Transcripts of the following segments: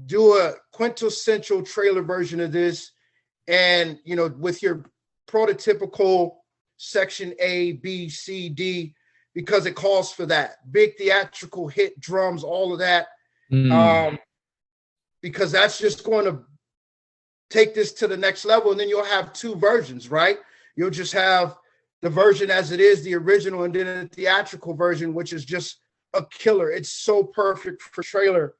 do a quintessential trailer version of this, and with your prototypical section A, B, C, D, because it calls for that big theatrical hit, drums, all of that. Because that's just going to take this to the next level. And then you'll have two versions, right? You'll just have the version as it is, the original, and then a theatrical version, which is just a killer. It's so perfect for trailer.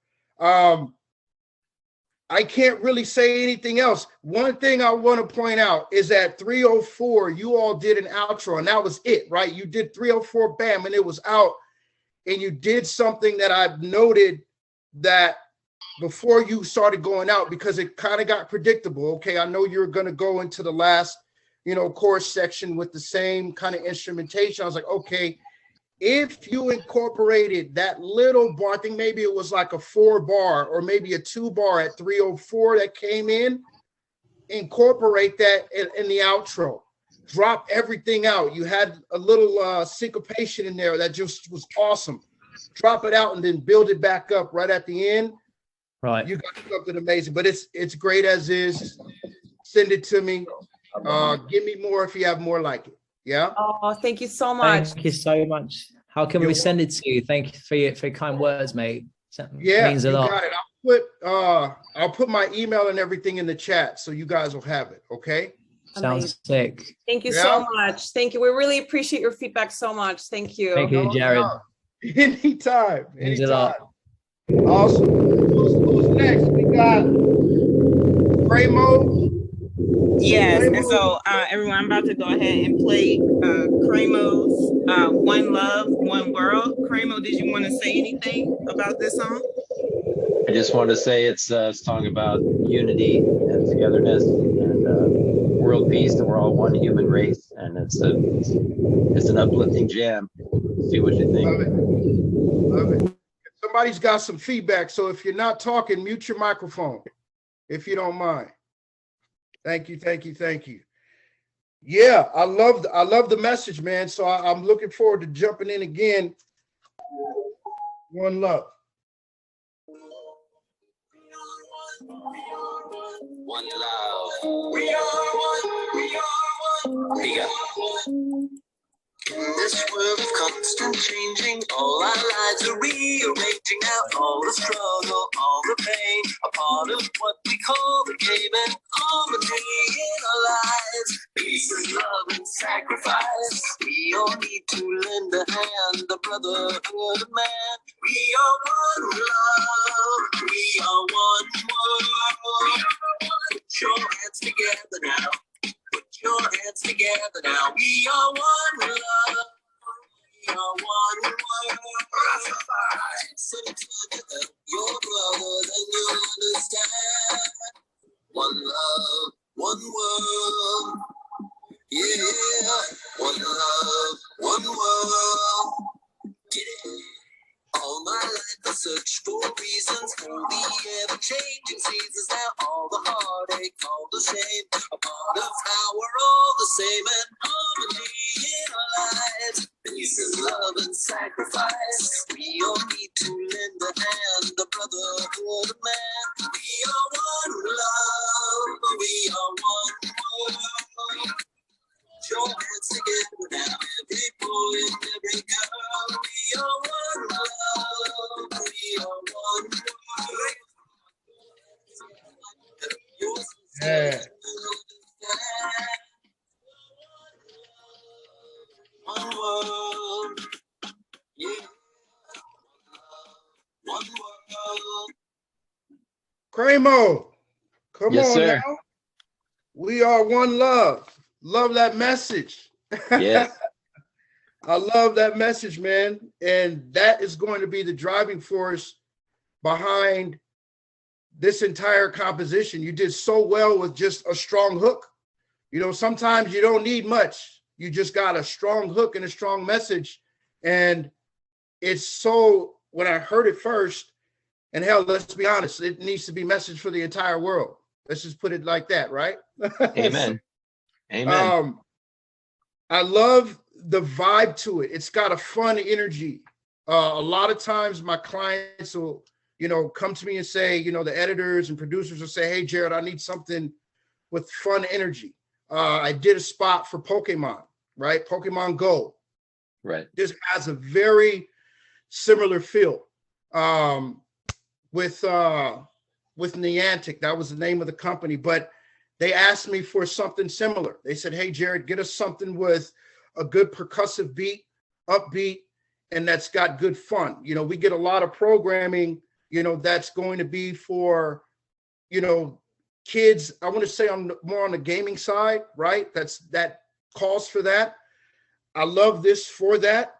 I can't really say anything else. One thing I want to point out is that 304, you all did an outro, and that was it, right? You did 304, bam, and it was out. And you did something that I've noted that before you started going out, because it kind of got predictable. Okay, I know you're going to go into the last, chorus section with the same kind of instrumentation. I was like, okay, if you incorporated that little bar, I think maybe it was like a 4-bar or maybe a 2-bar at 304 that came in, incorporate that in the outro. Drop everything out. You had a little syncopation in there that just was awesome. Drop it out and then build it back up right at the end. Right. You got something amazing, but it's great as is. Send it to me. Give me more if you have more like it. Yeah. Oh, thank you so much. Thank you so much. How can we send it to you? Thank you for your kind words, mate. Yeah, means a lot. got it. I'll put my email and everything in the chat so you guys will have it. Okay. Sounds sick. Thank you so much. Thank you. We really appreciate your feedback so much. Thank you. Thank you, Jared. Anytime. Means a lot. Awesome. Who's next? We got Cremo. Yes, and so everyone, I'm about to go ahead and play Cremo's One Love, One World. Cremo, did you want to say anything about this song? I just want to say it's a song about unity and togetherness and world peace, and we're all one human race, and it's an uplifting jam. See what you think. Love it. Somebody's got some feedback, so if you're not talking, mute your microphone, if you don't mind. Thank you. Yeah, I love the message, man. So I'm looking forward to jumping in again. One love. One love. We are one. We are one. In this world of constant changing, all our lives are rearranging now. All the struggle, all the pain, a part of what we call the game, and harmony in our lives. Peace and love and sacrifice. We all need to lend a hand, the brotherhood of man. We are one love. We are one world. Put your hands together now. Put your hands together now. We are one love. We are one world. Sing together, your brothers, and you'll understand. One love, one world. Yeah, one love, one world. Get it? All my life I search for reasons for the ever-changing seasons. Now all the heartache, all the shame, a part of how we're all the same, and harmony in our lives. Peace and love and sacrifice. We all need to lend a hand, the brotherhood of man. We are one love. We are one world. Put your hands together now, every boy and every girl. We are one love. We are one world. Yeah. One world. Yeah. One world. Cremo, come Yes, on sir. now. We are one love. Love that message. Yeah. I love that message, man. And that is going to be the driving force behind this entire composition. You did so well with just a strong hook. Sometimes you don't need much. You just got a strong hook and a strong message. And it's so, when I heard it first, and hell, let's be honest, it needs to be message for the entire world. Let's just put it like that, right? Amen. Amen. I love the vibe to it. It's got a fun energy. A lot of times my clients will, come to me and say, the editors and producers will say, hey, Jared, I need something with fun energy. I did a spot for Pokemon, right? Pokemon Go. Right. This has a very similar feel with Niantic. That was the name of the company, but they asked me for something similar. They said, hey, Jared, get us something with a good percussive beat, upbeat, and that's got good fun. We get a lot of programming, that's going to be for, kids. I want to say more on the gaming side, right? That calls for that. I love this for that.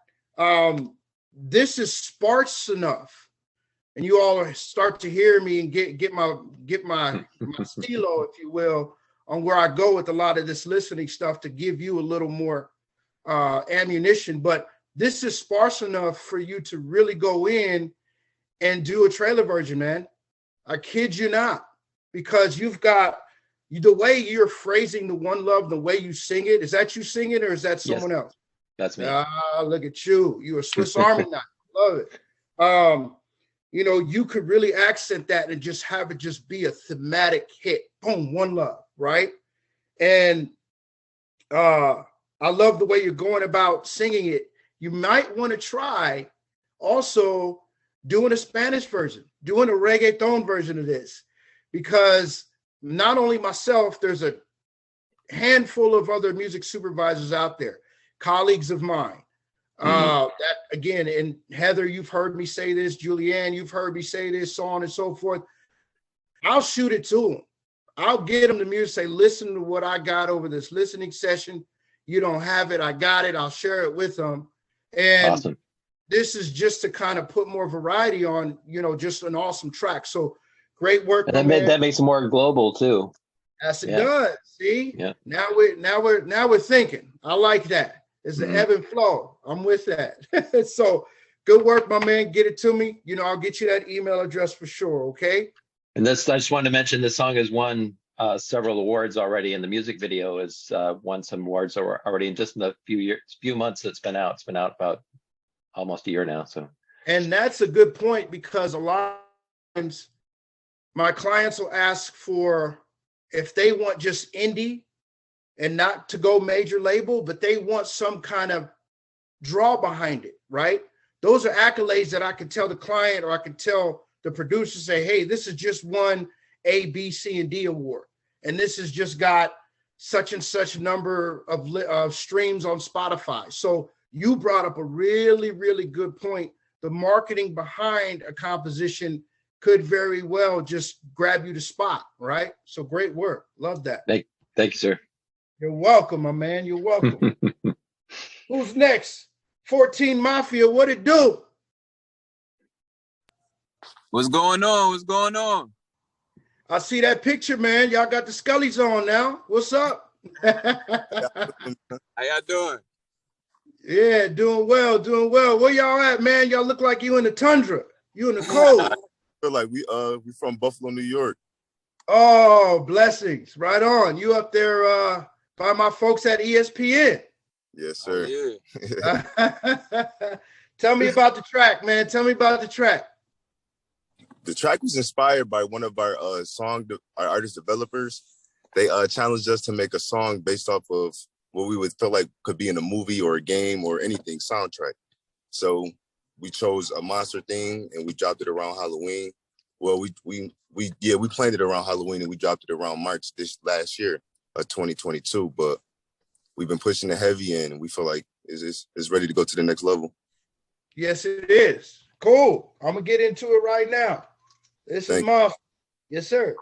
This is sparse enough, and you all start to hear me and get my stilo, if you will, on where I go with a lot of this listening stuff to give you a little more ammunition. But this is sparse enough for you to really go in and do a trailer version, man. I kid you not, because you've got the way you're phrasing the One Love, the way you sing it. Is that you singing or is that someone else? That's me. Look at you. You're a Swiss Army knife. Love it. You could really accent that and just have it just be a thematic hit. Boom, One Love, right? And I love the way you're going about singing it. You might want to try also doing a Spanish version, doing a reggaeton version of this, because not only myself, there's a handful of other music supervisors out there, colleagues of mine. That again, and Heather, you've heard me say this, Julianne, you've heard me say this, so on and so forth. I'll shoot it to them. I'll get them the music, say, listen to what I got over this listening session. You don't have it, I got it. I'll share it with them. And awesome. This is just to kind of put more variety on, just an awesome track. So great work. And that makes it more global too. Yes, it does. See, yeah. Now we're thinking. I like that. It's the ebb and flow. I'm with that. So good work, my man. Get it to me. I'll get you that email address for sure. Okay. And I just wanted to mention this song has won several awards already, and the music video has won some awards already in just in the few months it's been out. It's been out about almost a year now. So, and that's a good point, because a lot of times my clients will ask for, if they want just indie and not to go major label, but they want some kind of draw behind it, right? Those are accolades that I can tell the client, or I can tell the producer, say, hey, this is just one A, B, C, and D award. And this has just got such and such number of streams on Spotify. So you brought up a really, really good point. The marketing behind a composition could very well just grab you the spot, right? So great work. Love that. Thank you, sir. You're welcome, my man. You're welcome. Who's next? 14 Mafia, what it do? What's going on? What's going on? I see that picture, man. Y'all got the Scullies on now. What's up? How y'all doing? Yeah, doing well, doing well. Where y'all at, man? Y'all look like you in the tundra. You in the cold. I feel like we from Buffalo, New York. Oh, blessings. Right on. You up there by my folks at ESPN. Yes, sir. Oh, yeah. Tell me about the track, man. Tell me about the track. The track was inspired by one of our our artist developers. They challenged us to make a song based off of what we would feel like could be in a movie or a game or anything soundtrack. So we chose a monster theme and we dropped it around Halloween. Well, we planned it around Halloween and we dropped it around March this last year of 2022. But we've been pushing it heavy and we feel like it's ready to go to the next level. Yes, it is. Cool. I'm gonna get into it right now. This is Monster. Yes, sir.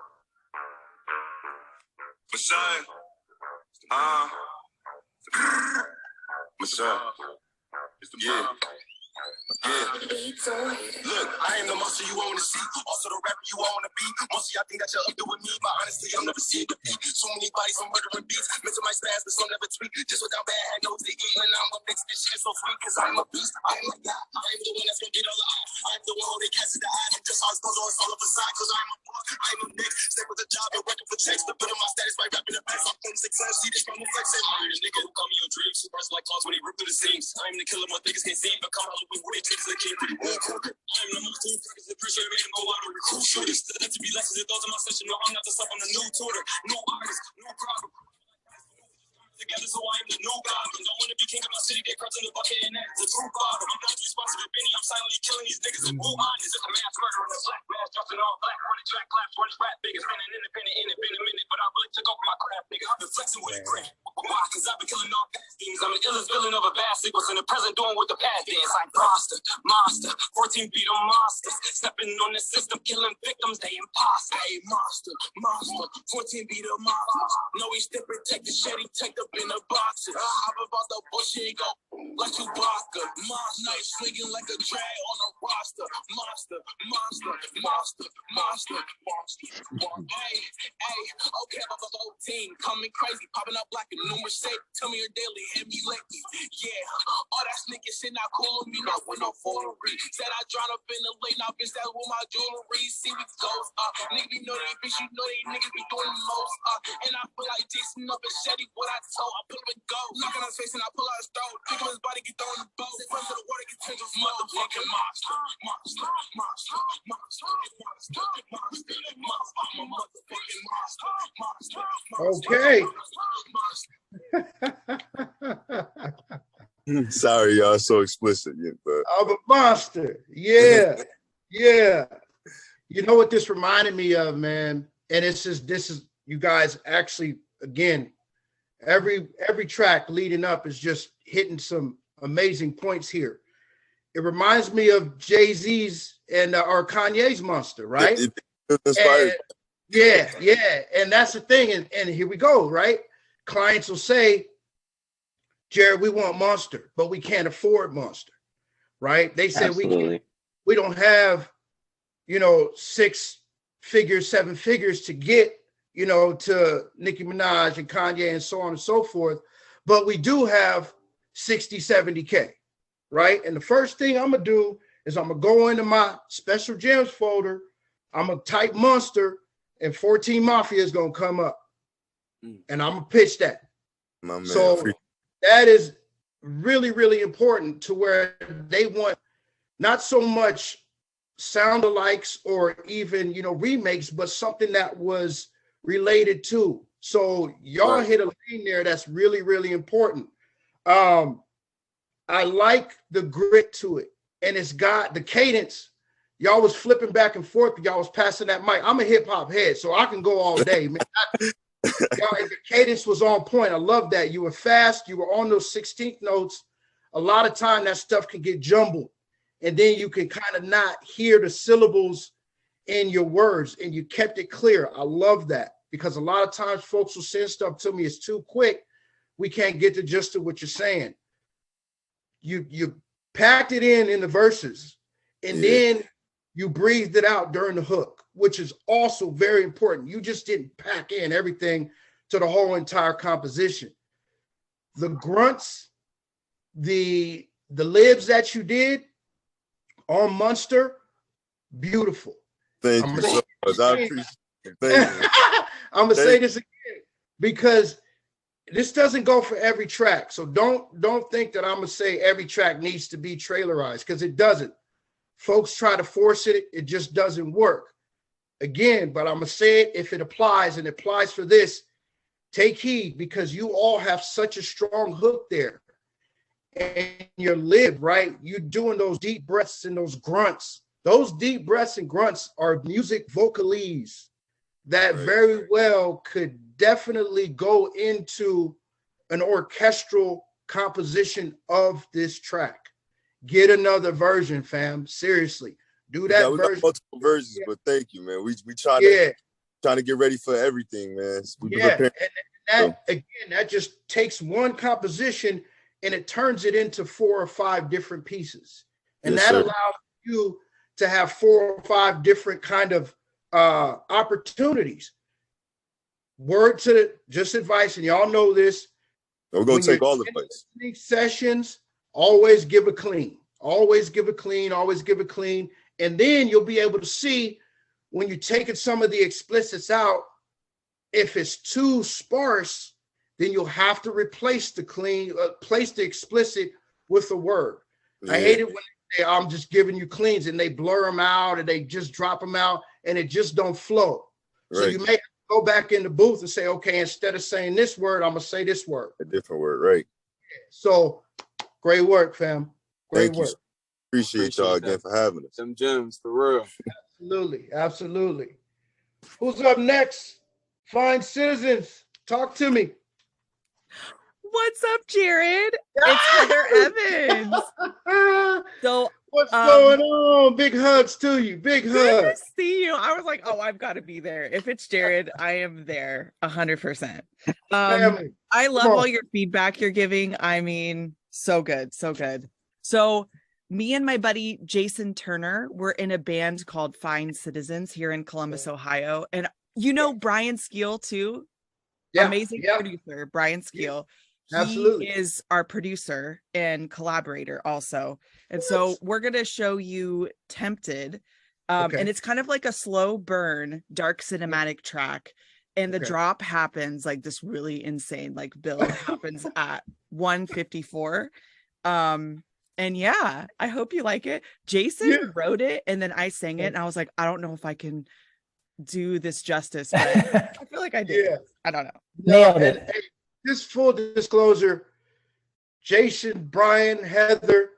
Messiah. Messiah. Yeah. Look, I am the monster you want to see. Also the rapper you want to be. Mostly I think that you're up there with me, but honestly I'll never see it defeat. So many bodies on murdering beats. Mental my spaz, but some never tweet. Just without bad had no to eat. And I'm gonna mix this shit so sweet, cause I'm a beast. I'm a god. I'm the one that's gonna get all the eyes. I'm the one who they cast in the eye. Just how it's goes on, it's all of a side. Cause I'm a boss, I'm a mix. Stay with the job and working for checks. The bit of my status by rapping the best. I'm from success. See this from the flex and mine. Nigga who call me your dreams. Super like cause when he rip through the seams. I'm the killer, my niggas can't see. But come on, we treat as a king. I'm the most who practice the pressure, made him go out Blue mind is just a mass murderer in a black mask, dressed in all black. Running track claps, running rap niggas, been an independent in it, been a minute, but I really took over my craft, nigga. I've been flexing with a grip. Why? Cause I've been killing all past things. I'm the illest villain of a bad sequence, in the present doing what the past dance. Like monster, 14 beat on monsters, stepping on the system, killing victims, they imposter. Hey, monster, 14 beat on monsters. No, he still protect the shit, he take up in the boxes. I'm about the bullshit, go like Chewbacca. Night swinging like a drag on a roster. Monster. Hey, okay, I'm a whole team coming crazy, popping up like a numerous shape. Tell me your daily, hit me lately. Yeah, all that sneaking shit not cool with me, not with no foolery. Said I drowned up in the lake, now bitch, that's with my jewelry. See we goes, nigga, we know that bitch, you know they niggas be doing the most. And I feel like Jason up and Shetty, what I told, I pull up and go. Knock on his face and I pull out his throat. Pick up his body, get thrown in the boat. Run to the water, get turned to motherfucking monster. I'm a motherfucking monster. Okay. Sorry, y'all, so explicit. Yeah, but I'm a monster. Yeah. You know what this reminded me of, man? And this is you guys actually, again, every track leading up is just hitting some amazing points here. It reminds me of Jay-Z's and or Kanye's Monster, right? It inspired. Yeah. And that's the thing. And here we go, right? Clients will say, Jared, we want Monster, but we can't afford Monster, right? They said we don't have, 6 figures, 7 figures to get, to Nicki Minaj and Kanye and so on and so forth. But we do have 60, 70K, right? And the first thing I'm going to do is I'm going to go into my special gems folder. I'm going to type Monster and 14 Mafia is going to come up. And I'm going to pitch that. My man. So that is really, really important to where they want not so much sound alikes or even, remakes, but something that was related to. So y'all hit a lane there that's really, really important. I like the grit to it, and it's got the cadence. Y'all was flipping back and forth. Y'all was passing that mic. I'm a hip hop head, so I can go all day, man. The cadence was on point. I love that. You were fast. You were on those 16th notes. A lot of time that stuff can get jumbled, and then you can kind of not hear the syllables in your words, and you kept it clear. I love that, because a lot of times folks will send stuff to me. It's too quick. We can't get the gist of what you're saying. You packed it in the verses, and then you breathed it out during the hook, which is also very important. You just didn't pack in everything to the whole entire composition. The grunts, the libs that you did on Monster, beautiful. Thank you so much. I appreciate it. Thank you. I'm gonna say this again, because this doesn't go for every track. So don't think that I'm gonna say every track needs to be trailerized, because it doesn't. Folks try to force it, it just doesn't work. Again, but I'm gonna say it if it applies, and it applies for this. Take heed, because you all have such a strong hook there. And your lib, right? You're doing those deep breaths and those grunts. Those deep breaths and grunts are music vocalese that very well could definitely go into an orchestral composition of this track. Get another version, fam. Seriously, do that we version. got multiple versions, but thank you, man. We try trying to get ready for everything, man. And that just takes one composition and it turns it into 4 or 5 different pieces, and that allows you to have 4 or 5 different kind of opportunities. Word to just advice, and y'all know this. We're gonna take all the advice. Sessions, always give a clean. Always give a clean. Always give a clean, and then you'll be able to see when you're taking some of the explicits out. If it's too sparse, then you'll have to replace the clean, place the explicit with the word. I hate it when they say, I'm just giving you cleans, and they blur them out, and they just drop them out, and it just don't flow. So you may have to go back in the booth and say, okay, instead of saying this word, I'm gonna say this word. A different word, right? So great work, fam. Great work. Appreciate y'all again for having us. Some gems for real. Absolutely, absolutely. Who's up next? Fine citizens, talk to me. What's up, Jared? It's Heather Evans. So what's going on? Big hugs to you. Big good hugs. to see you. I was like, oh, I've got to be there. If it's Jared, I am there 100%. Family. I love all your feedback you're giving. I mean, so good, so good. So me and my buddy Jason Turner were in a band called Fine Citizens here in Columbus, Ohio. And you know Brian Skeel too? Yeah, amazing producer, Brian Skeel. Absolutely. He is our producer and collaborator also. And so we're going to show you Tempted. And it's kind of like a slow burn, dark cinematic track. And the drop happens like this really insane, like build happens at 1:54. And yeah, I hope you like it. Jason wrote it and then I sang it. And I was like, I don't know if I can do this justice, but I feel like I did. Yeah. I don't know. Nailed it. Hey, just full disclosure, Jason, Brian, Heather,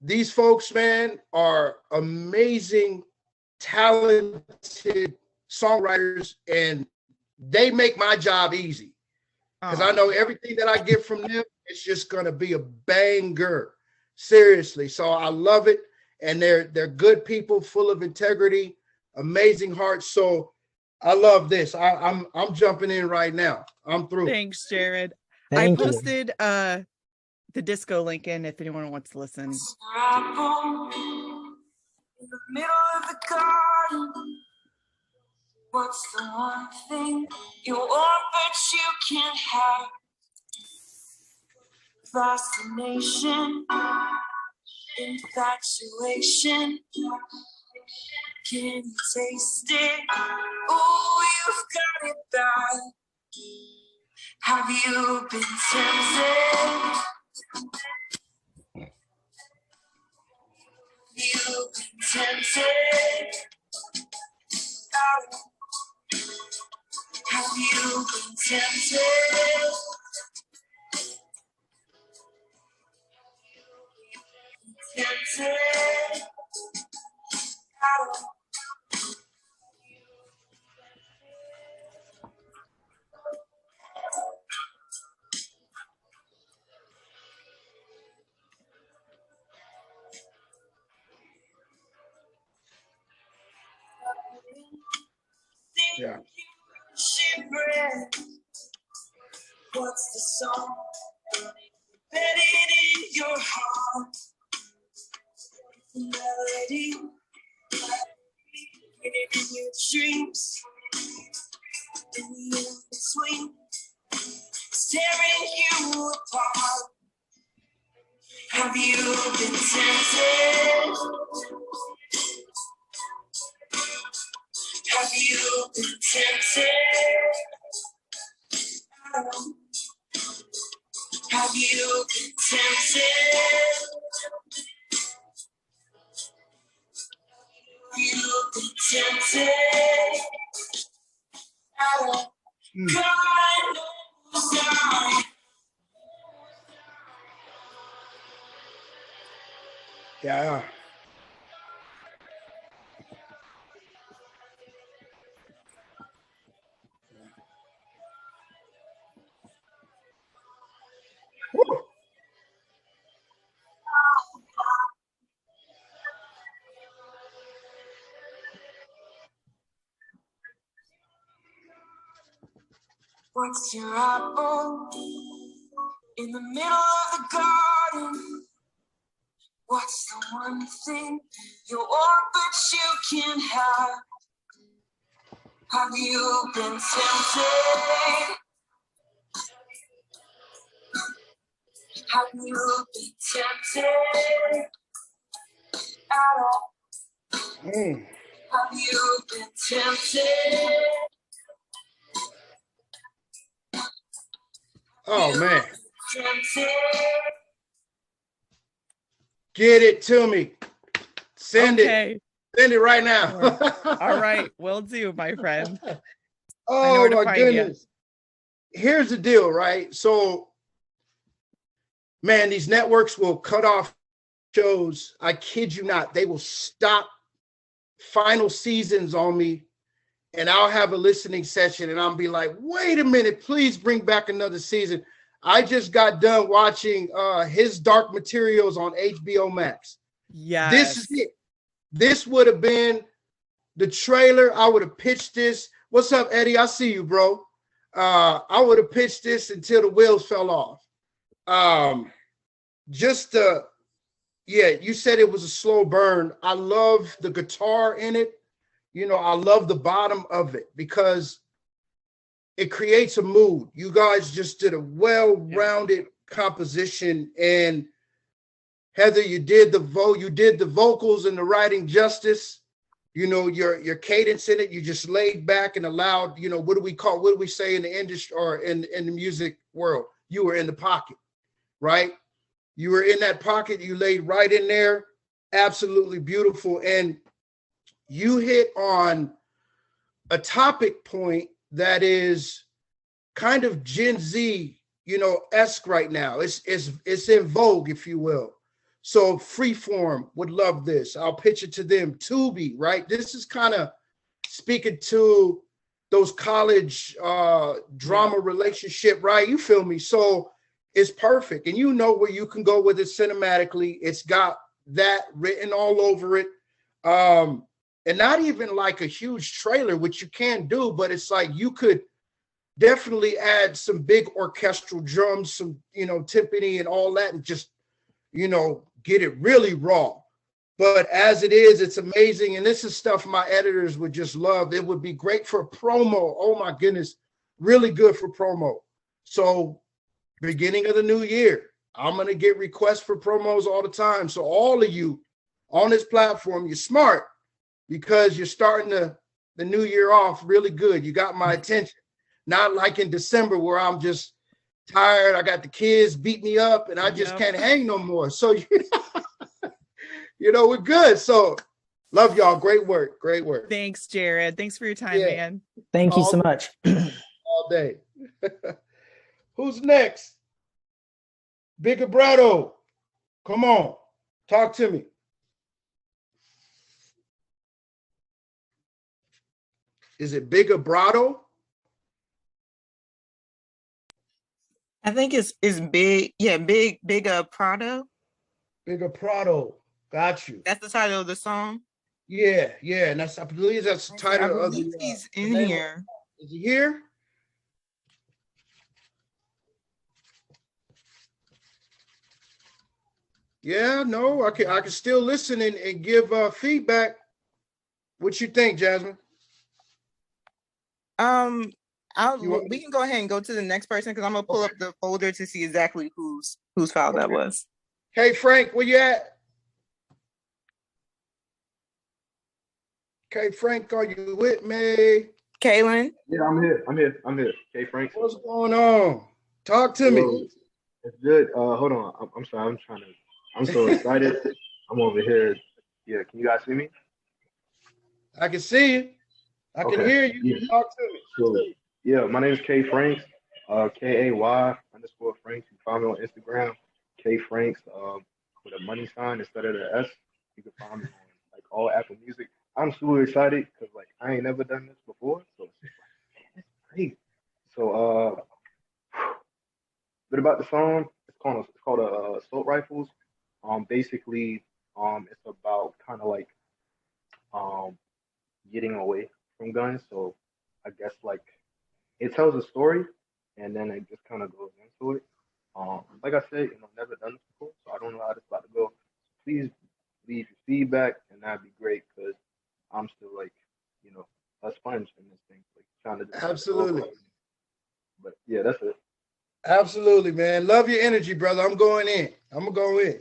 these folks, man, are amazing, talented songwriters, and they make my job easy because I know everything that I get from them, it's just gonna be a banger. Seriously. So I love it. And they're good people, full of integrity, amazing hearts. So I love this. I'm jumping in right now. I'm through. Thanks, Jared. Thank I you. posted the disco link in if anyone wants to listen. In the middle of the garden, what's the one thing you want but you can't have? Fascination, infatuation. Can you taste it? Oh, you've got it bad. Have you been tempted? You've been tempted. Have you been tempted? Tempted. Yeah. Shipwreck. What's the song? Embedded in your heart. The melody. Hidden in your dreams. In the in-between. Tearing you apart. Have you been tempted? Have you been tempted? Have you been tempted? Have you been tempted? God knows I. Yeah. Woo. What's your apple in the middle of the garden? What's the one thing you want but you can't have? Have you been tempted? Have you been tempted at all? Have you been tempted? Oh man. Tempted? Get it to me. Send Okay. it. Send it right now. All right, will do, my friend. I know Oh where to my find you. goodness. Here's the deal, right? So, man, these networks will cut off shows, I kid you not, they will stop final seasons on me, and I'll have a listening session and I'll be like, wait a minute, please bring back another season. I just got done watching His Dark Materials on HBO Max. Yes. This is it. This would have been the trailer. I would have pitched this. What's up, Eddie? I see you, bro. I would have pitched this until the wheels fell off. Yeah, you said it was a slow burn. I love the guitar in it. You know, I love the bottom of it because it creates a mood. You guys just did a well-rounded composition, and Heather, you did the vocals and the writing justice. You know, your cadence in it, you just laid back and allowed, you know, what do we say in the industry or in the music world? You were in the pocket, right? You were in that pocket, you laid right in there. Absolutely beautiful. And you hit on a topic point that is kind of Gen Z, you know, esque right now. It's in vogue, if you will. So Freeform would love this. I'll pitch it to them. Tubi, right? This is kind of speaking to those college drama relationship, right? You feel me? So it's perfect. And you know where you can go with it cinematically. It's got that written all over it. And not even like a huge trailer, which you can do, but it's like you could definitely add some big orchestral drums, some, you know, timpani and all that, and just, you know, get it really raw. But as it is, it's amazing. And this is stuff my editors would just love. It would be great for promo. Oh my goodness, really good for promo. So beginning of the new year, I'm going to get requests for promos all the time. So all of you on this platform, you're smart because you're starting the new year off really good. You got my attention. Not like in December where I'm just tired. I got the kids beat me up and I just can't hang no more. So, you know, we're good. So love y'all. Great work. Great work. Thanks, Jared. Thanks for your time, man. Thank you so much. All day. Who's next? Big Abrato. Come on. Talk to me. Is it Big Abrato? I think it's big. Yeah, big Prado. Bigger Prado. Got you. That's the title of the song. Yeah, and I believe that's the title of the. He's in here. Is he here? Yeah, no, I can still listen and give feedback. What you think, Jasmine? We can go ahead and go to the next person because I'm gonna pull up the folder to see exactly whose file that was. Hey Frank, where you at? Okay, Frank, are you with me? Kaylin? Yeah, I'm here. Hey, Frank. What's going on? Talk to me. It's good. Hold on. I'm sorry. I'm so excited. I'm over here. Yeah, can you guys see me? I can see you. I can hear you. Yeah. Talk to me. So, yeah, my name is K Franks, KAY_Franks. You find me on Instagram, K Franks, with a money sign instead of the S. You can find me on like all Apple Music. I'm super excited because like I ain't never done this before, so it's just like it's great. So bit about the song. It's called Assault Rifles. Basically, it's about kind of like getting away from guns. So I guess like it tells a story and then it just kind of goes into it. Like I said, never done this before, so I don't know how this is about to go. Please leave your feedback and that'd be great because I'm still like, a sponge in this thing, like trying to Absolutely. But yeah, that's it. Absolutely, man. Love your energy, brother. I'm going in. I'm gonna go in.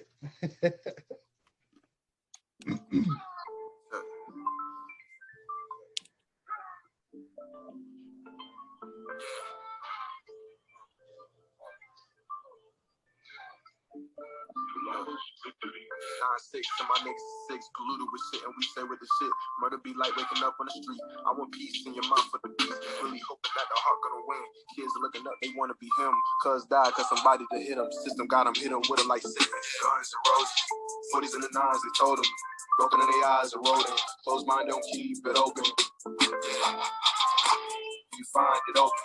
six, and my niggas six polluted with shit, and we say with the shit. Murder be like waking up on the street. I want peace in your mind for the beat. Really hoping that the heart gonna win. Kids looking up, they wanna be him. Cuz died, cause somebody to hit him. System got him, hit him with a like six. Guns and roses, 40s and the 9s, they told him. Broken in their eyes, eroding. Closed mind, don't keep it open. You find it open.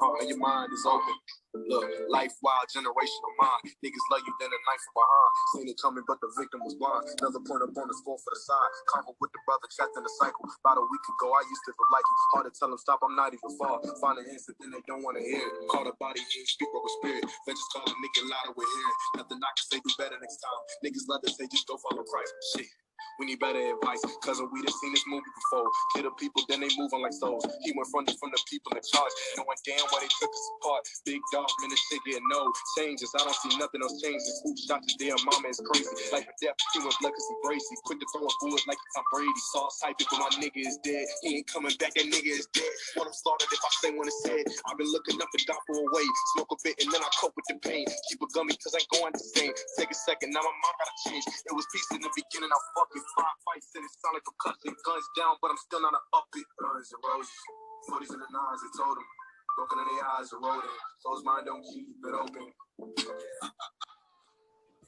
And your mind is open. Look, life wild, generational mind. Niggas love you, then a knife from behind. Seen it coming, but the victim was blind. Another point up on the score for the side. Combo with the brother trapped in the cycle. About a week ago, I used to feel like you. Hard to tell them stop, I'm not even far. Find an answer, then they don't want to hear it. Call the body, hear, speak over spirit. Vengers call a nigga louder with hearing. Nothing I can say, do better next time. Niggas love to say, just go follow Christ. Shit. We need better advice, cousin. We done seen this movie before. Kill the people, then they move on like souls. He went from the people in charge, knowing damn well they took us apart. Big dog, man, this shit get no changes. I don't see nothing else changing. Who shot his damn mama is crazy. Like a death, he went black as he brazy. Quick to throw a bullet like Tom Brady. Sauce hype, but my nigga is dead. He ain't coming back, that nigga is dead. Want him slaughtered if I say when it's said. I've been looking up the doctor away. Smoke a bit and then I cope with the pain. Keep a gummy cause I going insane. Take a second, now my mind gotta change. It was peace in the beginning, I fucking fights and it sound like percussion. Guns down, but I'm still not an up it. Guns and roses, 40s and the 9s, they told him. Broken in their eyes, eroding. So his mind don't keep it open.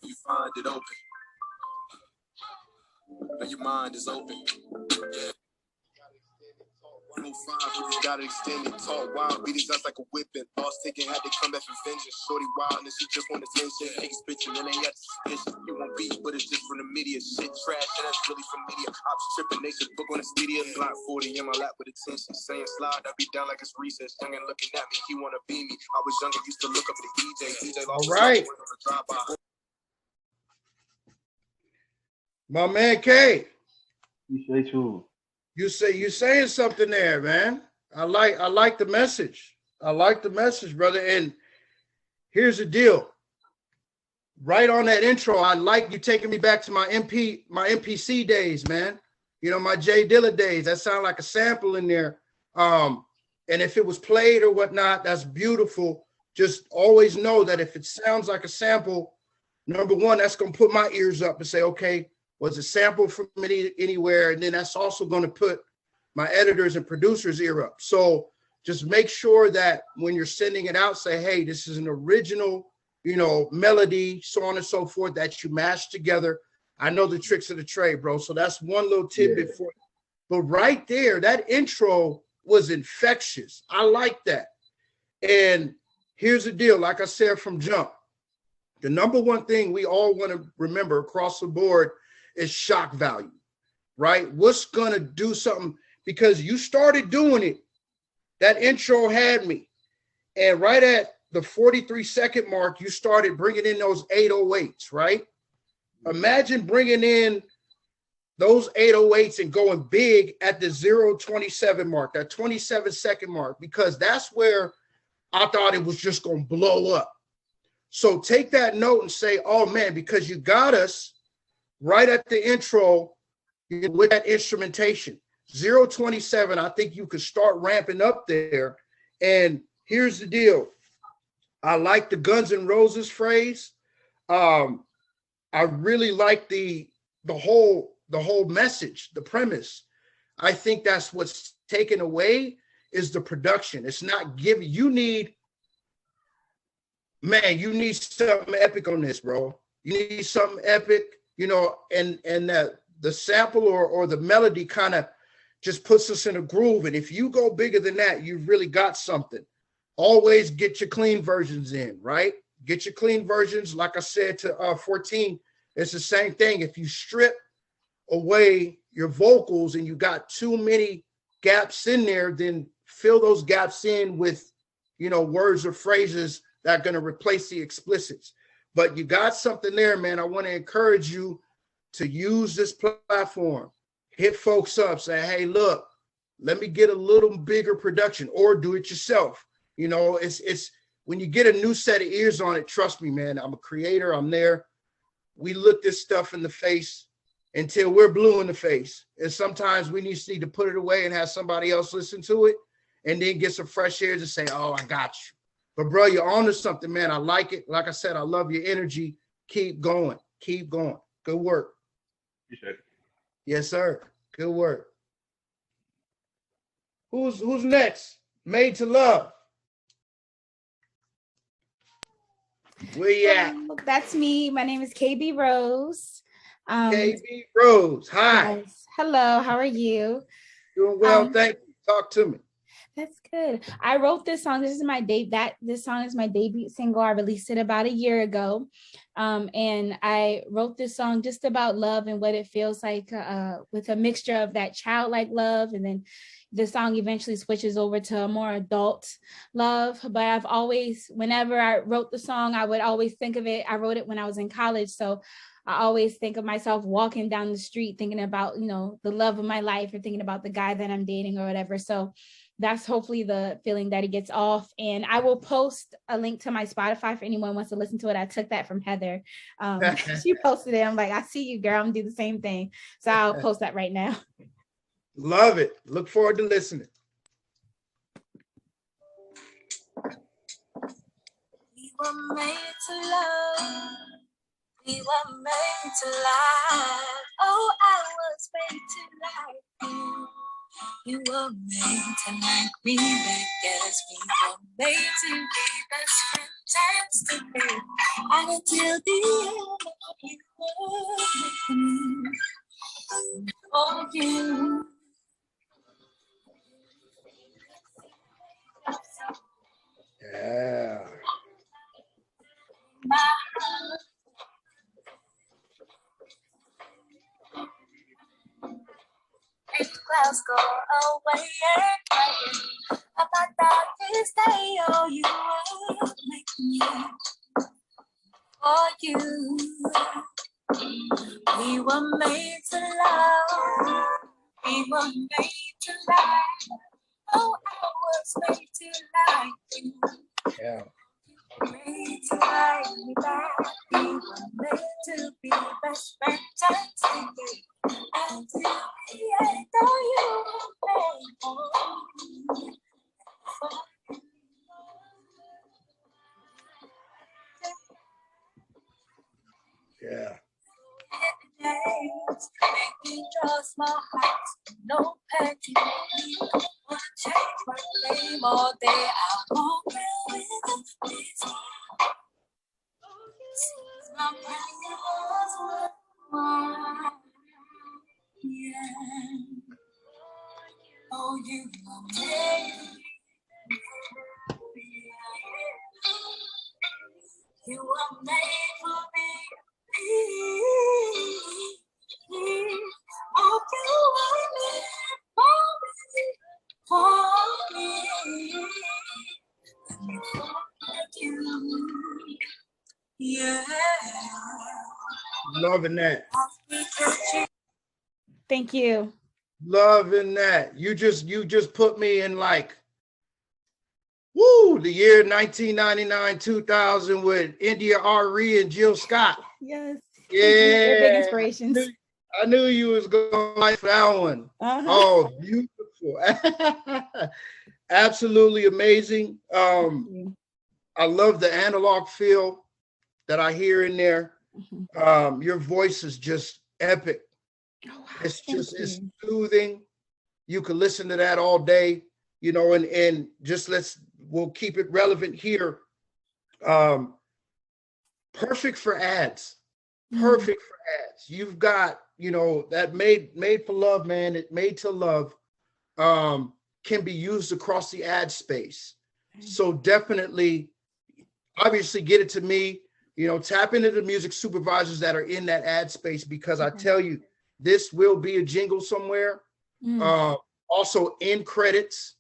You find it open. Now your mind is open. 105, you gotta extend it. Talk wild, beat his ass like a whipping. Boss taking had to come back for vengeance. Shorty wild, and she just want attention. Niggas bitching, and they had suspicion. It won't be, but it's just from the media. Shit trash, and that's really from media. Ops tripping, they should book on the media. Block 40 in my lap with attention. Saying slide, I be down like it's recess. Young and looking at me, he wanna be me. I was younger, used to look up to EJ. All right. My man K. Appreciate you. You saying something there, man. I like the message. I like the message, brother. And here's the deal. Right on that intro, I like you taking me back to my MPC days, man. You know, my J Dilla days. That sounded like a sample in there. And if it was played or whatnot, that's beautiful. Just always know that if it sounds like a sample, number one, that's gonna put my ears up and say, okay, was a sample from anywhere, and then that's also going to put my editors and producers ear up. So just make sure that when you're sending it out, say, hey, this is an original, you know, melody, so on and so forth, that you mash together. I know the tricks of the trade, bro. So that's one little tidbit for you. But right there, that intro was infectious. I like that. And here's the deal. Like I said from jump, the number one thing we all want to remember across the board is shock value, right? What's gonna do something, because you started doing it. That intro had me. And right at the 43-second mark, you started bringing in those 808s, right? Imagine bringing in those 808s and going big at the 0:27 mark, that 27-second mark, because that's where I thought it was just gonna blow up. So take that note and say, oh man, because you got us right at the intro with that instrumentation. 0:27, I think you could start ramping up there. And here's the deal. I like the Guns N' Roses phrase. I really like the whole message, the premise. I think that's what's taken away is the production. It's not giving, you need something epic on this, bro. You need something epic. You know, and the sample or the melody kind of just puts us in a groove. And if you go bigger than that, you've really got something. Always get your clean versions in, right? Get your clean versions. Like I said to 14, it's the same thing. If you strip away your vocals and you got too many gaps in there, then fill those gaps in with, you know, words or phrases that are going to replace the explicits. But you got something there, man. I want to encourage you to use this platform. Hit folks up, say, hey, look, let me get a little bigger production, or do it yourself. You know, it's when you get a new set of ears on it, trust me, man, I'm a creator, I'm there. We look this stuff in the face until we're blue in the face. And sometimes we need to put it away and have somebody else listen to it and then get some fresh ears and say, oh, I got you. But bro, you're on to something, man. I like it. Like I said, I love your energy. keep going. Keep going. Good work. Appreciate it. Yes, sir. Good work. Who's next? Made to Love. Where you at? That's me. My name is KB Rose. KB Rose. Hi. Yes. Hello. How are you? Doing well. Thank you. Talk to me. That's good. I wrote this song. This song is my debut single. I released it about a year ago. And I wrote this song just about love and what it feels like with a mixture of that childlike love. And then the song eventually switches over to a more adult love. But I've always, whenever I wrote the song, I would always think of it. I wrote it when I was in college. So I always think of myself walking down the street thinking about, the love of my life or thinking about the guy that I'm dating or whatever. So that's hopefully the feeling that it gets off. And I will post a link to my Spotify for anyone who wants to listen to it. I took that from Heather. She posted it. I'm like, I see you, girl. I'm gonna do the same thing. So I'll post that right now. Love it. Look forward to listening. We were made to love. We were made to lie. Oh, I was made to like you. You were made to like me, I guess. We were made to be best friends, to be. And until the end, you were with me. For you. Yeah. My heart. If the clouds go away and about darkest day, oh, you will make me for you. We were made to love. We were made to lie. Oh, I was made to like you. Yeah. Made to like me back. We were made to be best friends and together. Until the end, oh, you were made for me. Yeah. Make me trust my heart, no petty. Wanna change my name all day. I won't go with this. My brain was one. Yeah. Oh, you were made. You were made for me. Oh, you were made for me. For you. Yeah. Loving that. Thank you. Loving that. You just put me in like, woo, the year 1999, 2000 with India Ari and Jill Scott. Yes. Yeah. They're big inspirations. I knew you was going to like that one. Oh, beautiful. Absolutely amazing. I love the analog feel that I hear in there. Your voice is just epic. Oh, wow. It's soothing. You could listen to that all day, and just we'll keep it relevant here. Perfect for ads. Perfect for ads. You've got, that made for love, man. It made to love can be used across the ad space. So definitely, obviously get it to me, tap into the music supervisors that are in that ad space, because I tell you, this will be a jingle somewhere. Also in credits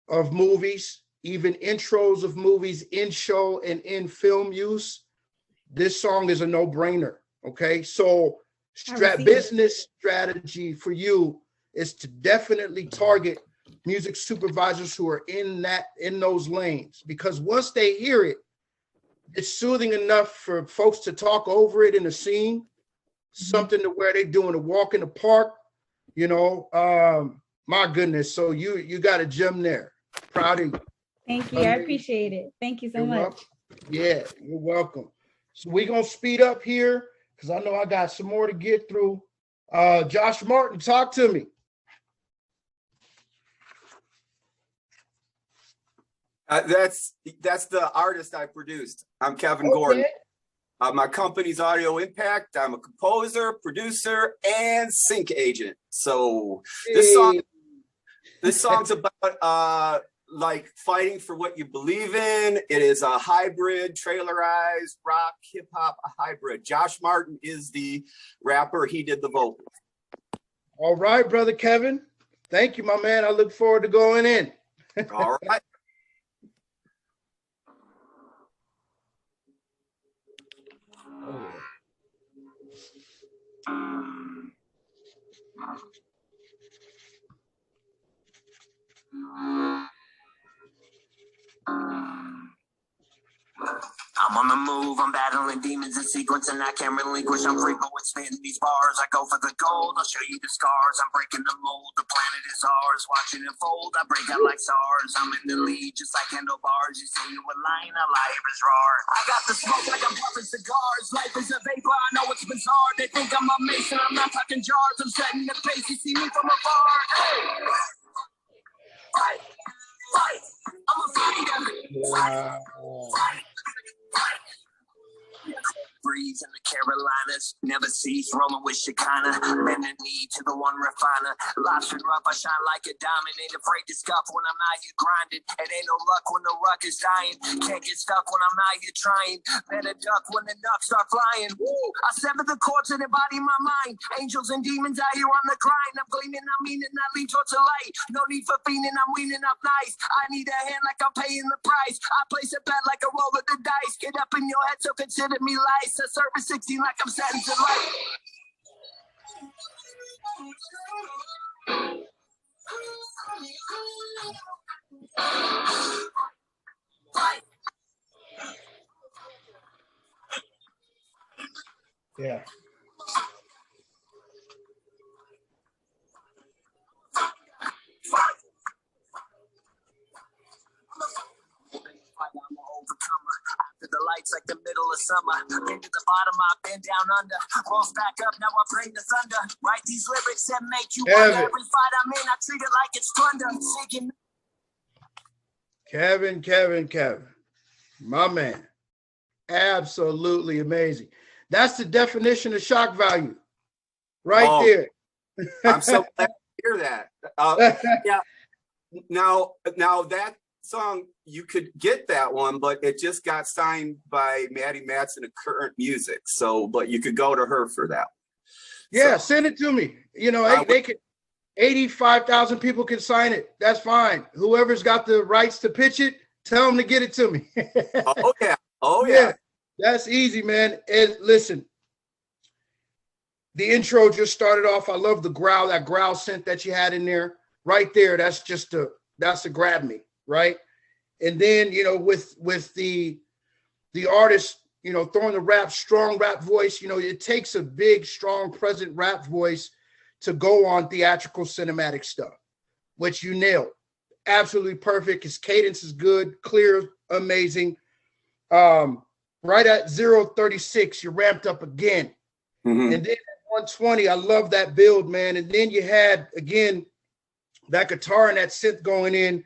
of movies, even intros of movies in show and in film use. This song is a no-brainer. Okay, so business strategy for you is to definitely target music supervisors who are in those lanes, because once they hear it, it's soothing enough for folks to talk over it in a scene, something to where they're doing a walk in the park, my goodness. So you got a gem there. Proud of you. Thank you. I appreciate it. Thank you so much. Welcome. Yeah, you're welcome. So we're gonna speed up here because I know I got some more to get through. Josh Martin, talk to me. That's the artist I produced. I'm Kevin Gordon. My company's Audio Impact. I'm a composer, producer, and sync agent. So this song's about like fighting for what you believe in. It is a hybrid, trailerized rock, hip hop, a hybrid. Josh Martin is the rapper. He did the vocals. All right, brother Kevin. Thank you, my man. I look forward to going in. All right. I'm on the move, I'm battling demons in sequence and I can't relinquish. I'm free going spitting these bars. I go for the gold, I'll show you the scars. I'm breaking the mold, the planet is ours. Watching it fold, I break out like stars. I'm in the lead just like handlebars. You say you a lion, a liar is roar. I got the smoke like I'm puffing cigars. Life is a vapor, I know it's bizarre. They think I'm a mason, I'm not talking jars. I'm setting the pace, you see me from afar. Hey! Fight, fight, I'm a fighter. Fight, fight. Breeze in the Carolinas, never cease rolling with Shekinah. Bend the knee to the one refiner. Lobster rough, I shine like a diamond. Ain't afraid to scuff when I'm out here grinding. It ain't no luck when the ruck is dying. Can't get stuck when I'm out here trying. Better duck when the nuts start flying. Woo! I sever the cords and embody my mind. Angels and demons out here on the grind. I'm gleaming, I mean, and I lean towards the light. No need for fiending, I'm weaning up nice. I need a hand like I'm paying the price. I place a bet like a roll of the dice. Get up in your head, so consider me lice. A service 16 like I'm setting to light. Yeah. I'm an overcomer. After the lights like the middle of summer. Been to the bottom, I've been down under. Rolls back up, now I bring the thunder. Write these lyrics that make you wonder. Every fight I'm in, I treat it like it's thunder. Kevin. My man. Absolutely amazing. That's the definition of shock value. Right there. I'm so glad to hear that. Yeah. Now that song, you could get that one, but it just got signed by Maddie Matson of Current Music. So, but you could go to her for that. Yeah, so, send it to me. You know, they could 85,000 people can sign it. That's fine. Whoever's got the rights to pitch it, tell them to get it to me. Oh yeah. That's easy, man. And listen, the intro just started off. I love the growl, that growl scent that you had in there. Right there, that's a grab me, right? And then, you know, with the artist, you know, throwing the strong rap voice, you know, it takes a big, strong, present rap voice to go on theatrical cinematic stuff, which you nailed. Absolutely perfect. His cadence is good, clear, amazing. Right at 0:36, you ramped up again. Mm-hmm. And then at 120, I love that build, man. And then you had, again, that guitar and that synth going in.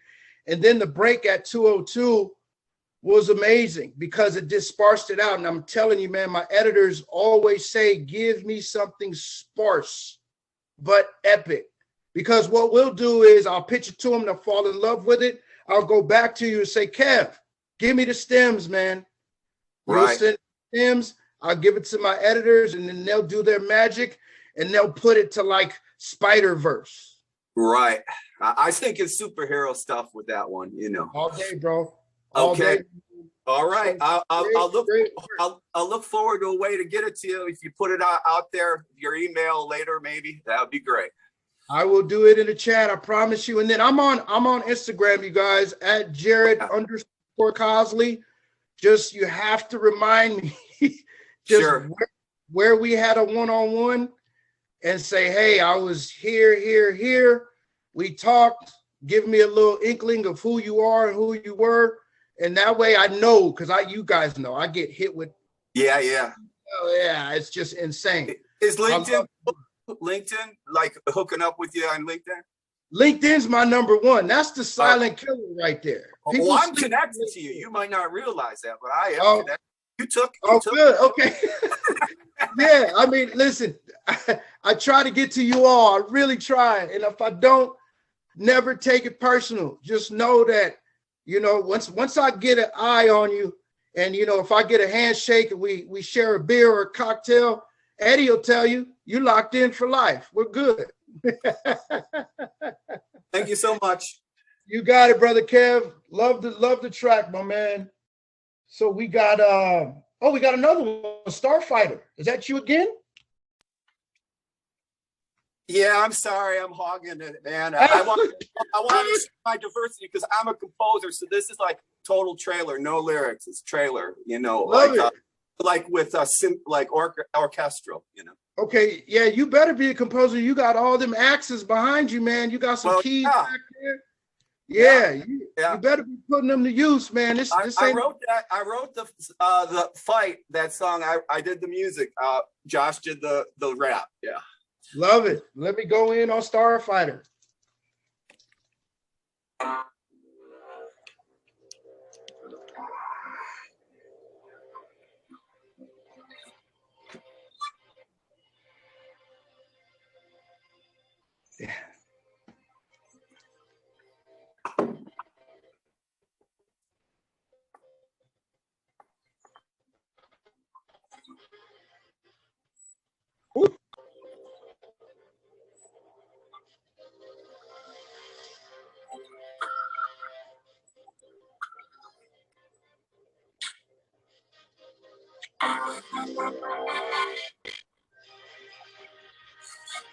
And then the break at 202 was amazing because it dispersed it out. And I'm telling you, man, my editors always say, give me something sparse, but epic. Because what we'll do is I'll pitch it to them, they'll fall in love with it. I'll go back to you and say, Kev, give me the stems, man. You'll send stems, I'll give it to my editors, and then they'll do their magic, and they'll put it to like Spider-Verse. Right. I think it's superhero stuff with that one, you know. All day, bro. All okay. Day. All right. I'll look forward to a way to get it to you. If you put it out there, your email later, maybe, that would be great. I will do it in the chat. I promise you. And then I'm on Instagram, you guys, at Jared_Cosley. Just, you have to remind me just sure. where we had a one-on-one and say, hey, I was here. We talked, give me a little inkling of who you are and who you were. And that way I know, because you guys know, I get hit with Yeah, yeah. Oh yeah, it's just insane. Is LinkedIn like hooking up with you on LinkedIn? LinkedIn's my number one. That's the silent killer right there. Well, I'm connected to you. You might not realize that, but I am connected. You took good. Okay. Yeah, I mean, listen, I try to get to you all. I really try. And if I don't, never take it personal. Just know that, you know, once I get an eye on you, and you know, if I get a handshake and we share a beer or a cocktail, Eddie will tell you, you locked in for life. We're good. Thank you so much. You got it, brother Kev. Love the track, my man. So we got we got another one, Starfighter. Is that you again? Yeah, I'm sorry, I'm hogging it, man. I want to see my diversity because I'm a composer, so this is like total trailer, no lyrics. It's trailer, you know, like with orchestral, you know. Okay, yeah, you better be a composer. You got all them axes behind you, man. You got some keys back there. Yeah, you better be putting them to use, man. I wrote that. I wrote the fight, that song. I did the music. Josh did the rap. Yeah. Love it. Let me go in on Starfighter. Yeah. Ooh.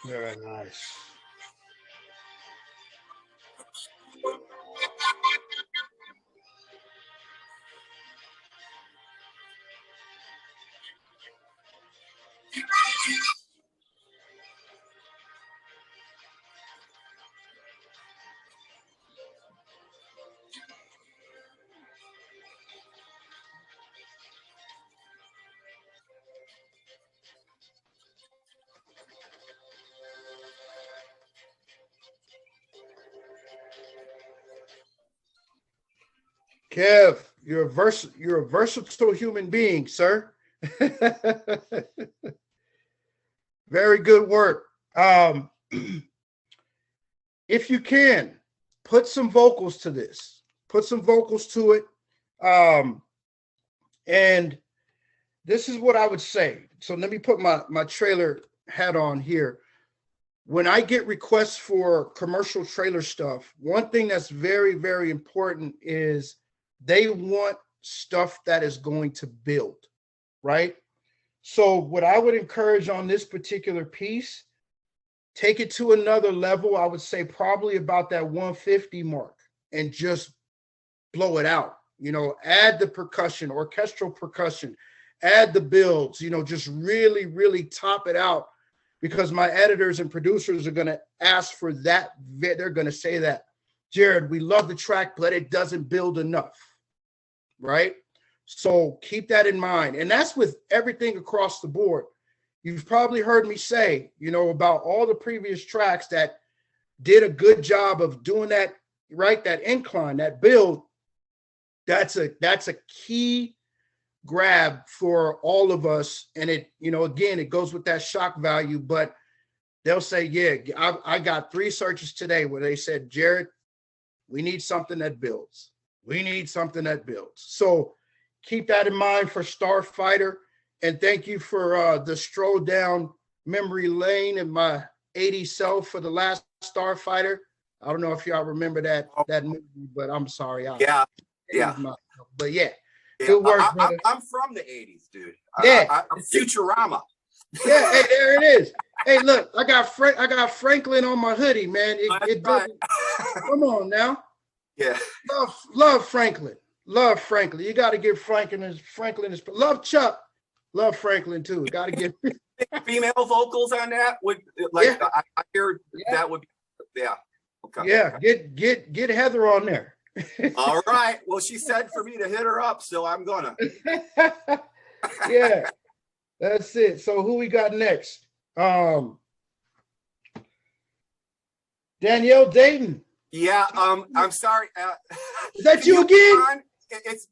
Very nice. Kev, you're a versatile human being, sir. Very good work. If you can, put some vocals to this. Put some vocals to it. And this is what I would say. So let me put my trailer hat on here. When I get requests for commercial trailer stuff, one thing that's very, very important is they want stuff that is going to build, right? So what I would encourage on this particular piece, take it to another level. I would say probably about that 150 mark and just blow it out. You know, add the percussion, orchestral percussion, add the builds, you know, just really, really top it out, because my editors and producers are going to ask for that. They're going to say that, Jared, we love the track, but it doesn't build enough, right? So keep that in mind. And that's with everything across the board. You've probably heard me say, you know, about all the previous tracks that did a good job of doing that, right? That incline, that build, that's a key grab for all of us. And it, you know, again, it goes with that shock value, but they'll say, yeah, I got 3 searches today where they said, Jared, we need something that builds. We need something that builds. So keep that in mind for Starfighter. And thank you for the stroll down memory lane in my 80s self for the last Starfighter. I don't know if y'all remember that movie, but I'm sorry. Yeah. But yeah, good work, brother. I'm from the 80s, dude. Yeah. I'm Futurama. Yeah, hey, there it is. Hey, look, I got Franklin on my hoodie, man. Come on now. Yeah. Love Franklin. Love Franklin. You got to give Franklin his love Chuck. Love Franklin too. Got to give female vocals on that would I hear that would be okay. Yeah, get Heather on there. All right. Well, she said for me to hit her up, so I'm gonna. Yeah, that's it. So who we got next? Danielle Dayton. Yeah, I'm sorry. Is that you again?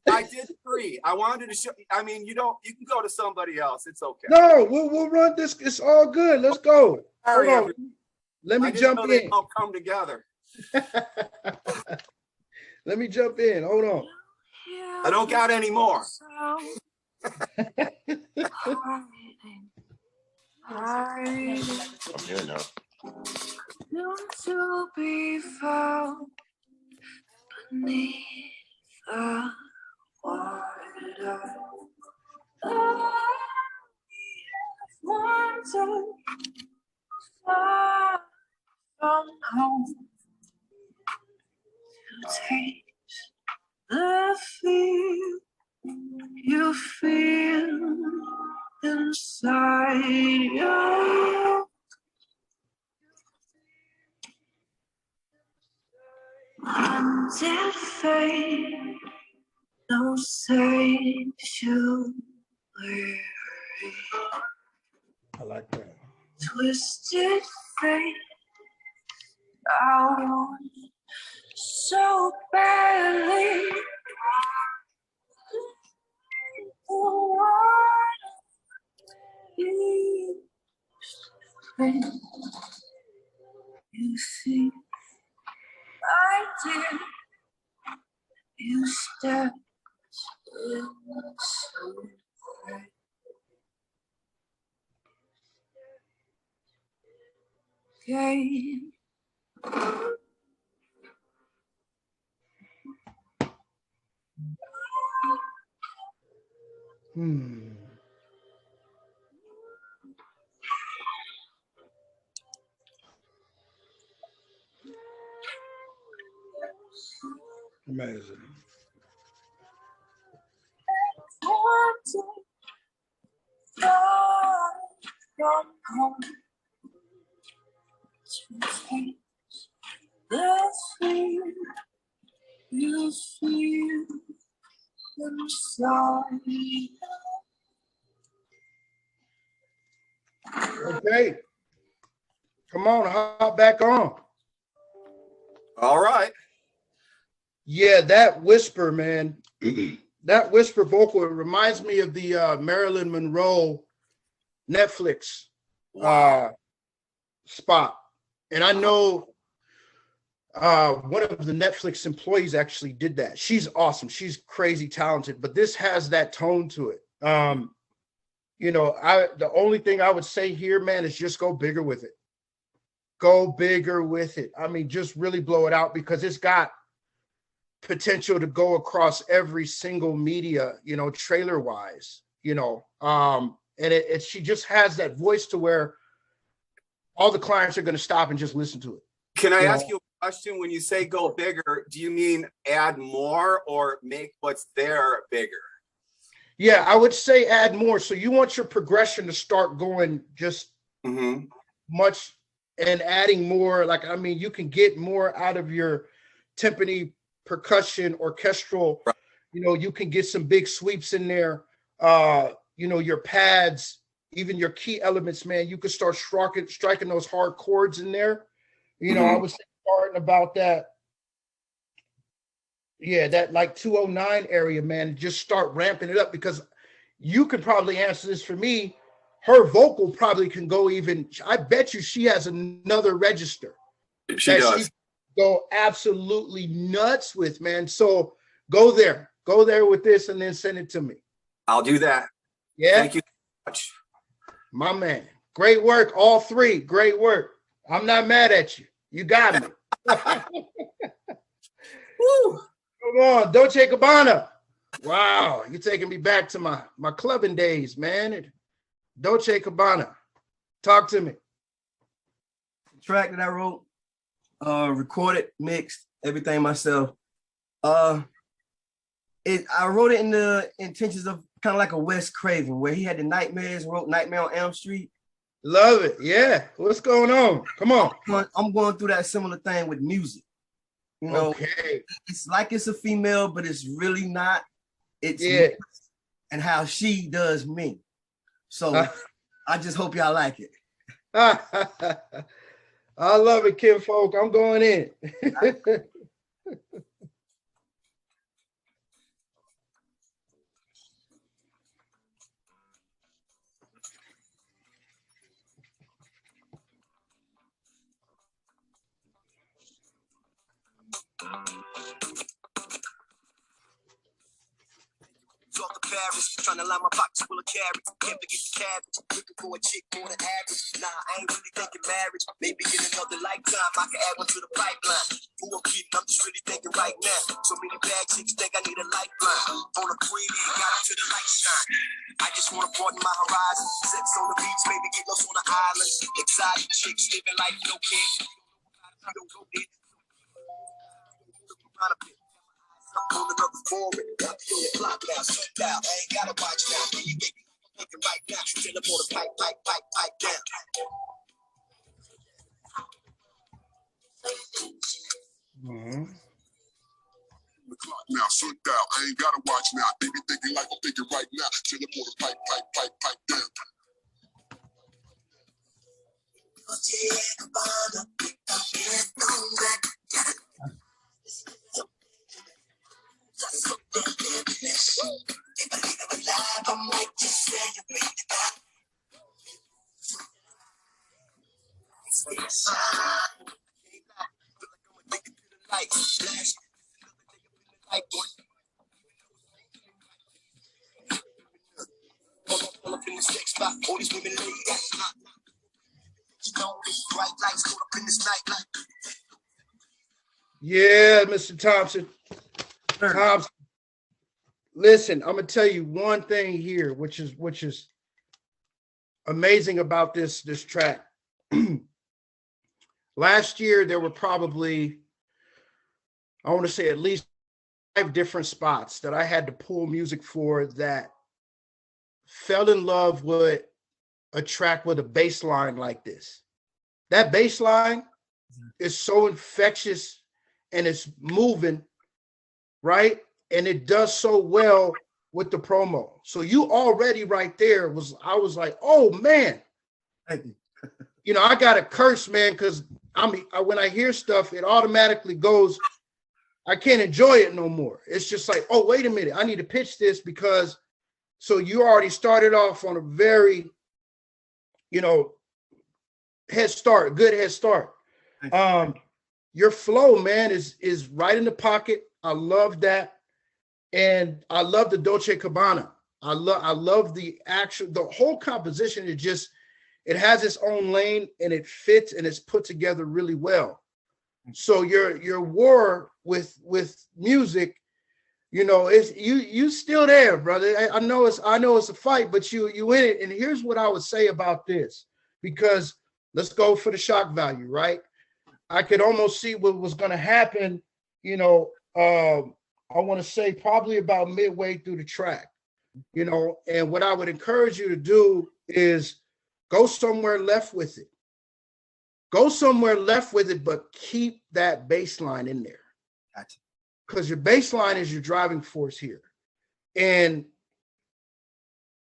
I did 3. I wanted to show. I mean, you can go to somebody else. It's okay. No, we'll run this. It's all good. Let's go. Sorry, Hold on. Let me jump They in. all come together. Let me jump in. Hold on. I don't got any more. I'm here now. To be found beneath the water. Wandered far from home to taste the feel you feel inside you. Until fate, no sanctuary. I like that. Twisted fate, I want so badly. You see, I did. You stepped in so bright. Game. Amazing. From home to taste the fear you feel inside. Okay. Come on, hop back on. All right. Yeah, that whisper, man. That whisper vocal, it reminds me of the Marilyn Monroe Netflix spot. And I know one of the Netflix employees actually did that. She's awesome. She's crazy talented, but this has that tone to it. You know, the only thing I would say here, man, is just go bigger with it. Go bigger with it. I mean, just really blow it out because it's got potential to go across every single media, you know, trailer wise, you know, and she just has that voice to where all the clients are going to stop and just listen to it. Can I ask you a question? When you say go bigger, do you mean add more or make what's there bigger? Yeah, I would say add more. So you want your progression to start going just much and adding more. Like, I mean, you can get more out of your timpani, percussion, orchestral. You know, you can get some big sweeps in there. You know, your pads, even your key elements, man, you could start striking those hard chords in there. You know, I was starting about that. Yeah, that like 209 area, man, just start ramping it up because you could probably answer this for me. Her vocal probably can go even, I bet you she has another register. She does. She go absolutely nuts with, man. So go there with this and then send it to me. I'll do that. Yeah. Thank you so much. My man. Great work. All three. Great work. I'm not mad at you. You got me. Woo. Come on, Dolce Gabbana. Wow, you're taking me back to my clubbing days, man. Dolce Gabbana. Talk to me. Track that I wrote, recorded, mixed, everything myself. I wrote it in the intentions of kind of like a Wes Craven, where he had the nightmares, wrote Nightmare on Elm Street. Love it. Yeah. What's going on? Come on. I'm going through that similar thing with music. You know, okay. It's like it's a female, but it's really not. It's and how she does me. So I just hope y'all like it. I love it, kinfolk. I'm going in. Talk to Paris, trying to line my pockets full of carrots. Can't forget the cabbage. Looking for a chick more than average. Nah, I ain't really thinking marriage. Maybe in another lifetime, I can add one to the pipeline. Who I'm kidding, I'm just really thinking right now. So many bad chicks think I need a lifeline. On a queen, got up to the light shine. I just wanna broaden my horizon. Sex on the beach, maybe get lost on the island. Exotic chicks living life, no care. I don't go there. On another foreign, I'll be on the clock now, sundown. I ain't gotta watch now. Can you get me thinking right now? Tell them on the pipe down. The clock now, sundown. I ain't gotta watch now. They be thinking like I'm thinking right now. Tell them on the pipe down. All these women lay bright lights go up in this night. Yeah, Mr. Thompson. Thompson. Listen, I'm gonna tell you one thing here, which is amazing about this track. Last year, there were probably, I want to say at least 5 different spots that I had to pull music for that fell in love with a track with a bass line like this. That bass line is so infectious and it's moving, right? And it does so well with the promo. So you already right there I was like, oh man. Thank you. You know, I got to curse, man, because when I hear stuff, it automatically goes, I can't enjoy it no more. It's just like, oh, wait a minute, I need to pitch this because, so you already started off on a very, good head start. Your flow, man, is right in the pocket. I love that. And I love the Dolce Gabbana. I love the whole composition. It has its own lane and it fits and it's put together really well. So your war with music, it's you still there, brother. I know it's a fight, but you in it. And here's what I would say about this, because let's go for the shock value, right? I could almost see what was going to happen, I want to say probably about midway through the track, and what I would encourage you to do is go somewhere left with it. Go somewhere left with it, but keep that bass line in there. Gotcha. Because your bass line is your driving force here. And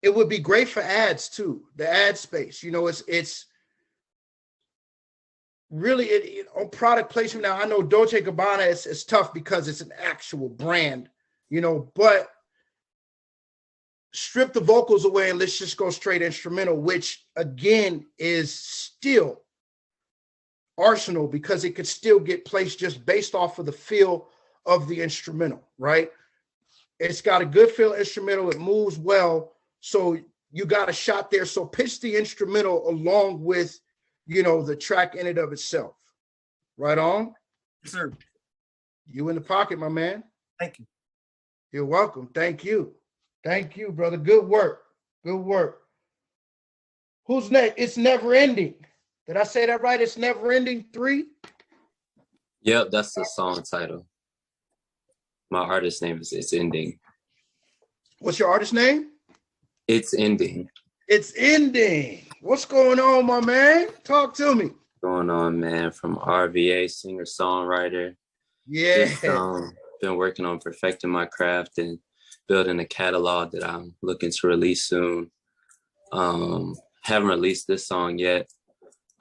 it would be great for ads too, the ad space. It's really on product placement. Now I know Dolce Gabbana is tough because it's an actual brand, but strip the vocals away and let's just go straight instrumental, which again is still arsenal because it could still get placed just based off of the feel of the instrumental, right? It's got a good feel instrumental. It moves well. So you got a shot there. So pitch the instrumental along with, the track in and of itself. Right on? Yes, sir. You in the pocket, my man. Thank you. You're welcome. Thank you. Thank you, brother. Good work. Good work. Who's next? It's Never Ending. Did I say that right? It's Never Ending 3? Yep, that's the song title. My artist name is It's Ending. What's your artist name? It's Ending. It's Ending. What's going on, my man? Talk to me. Going on, man, from RVA, singer-songwriter. Yeah. Just, been working on perfecting my craft and building a catalog that I'm looking to release soon. Haven't released this song yet.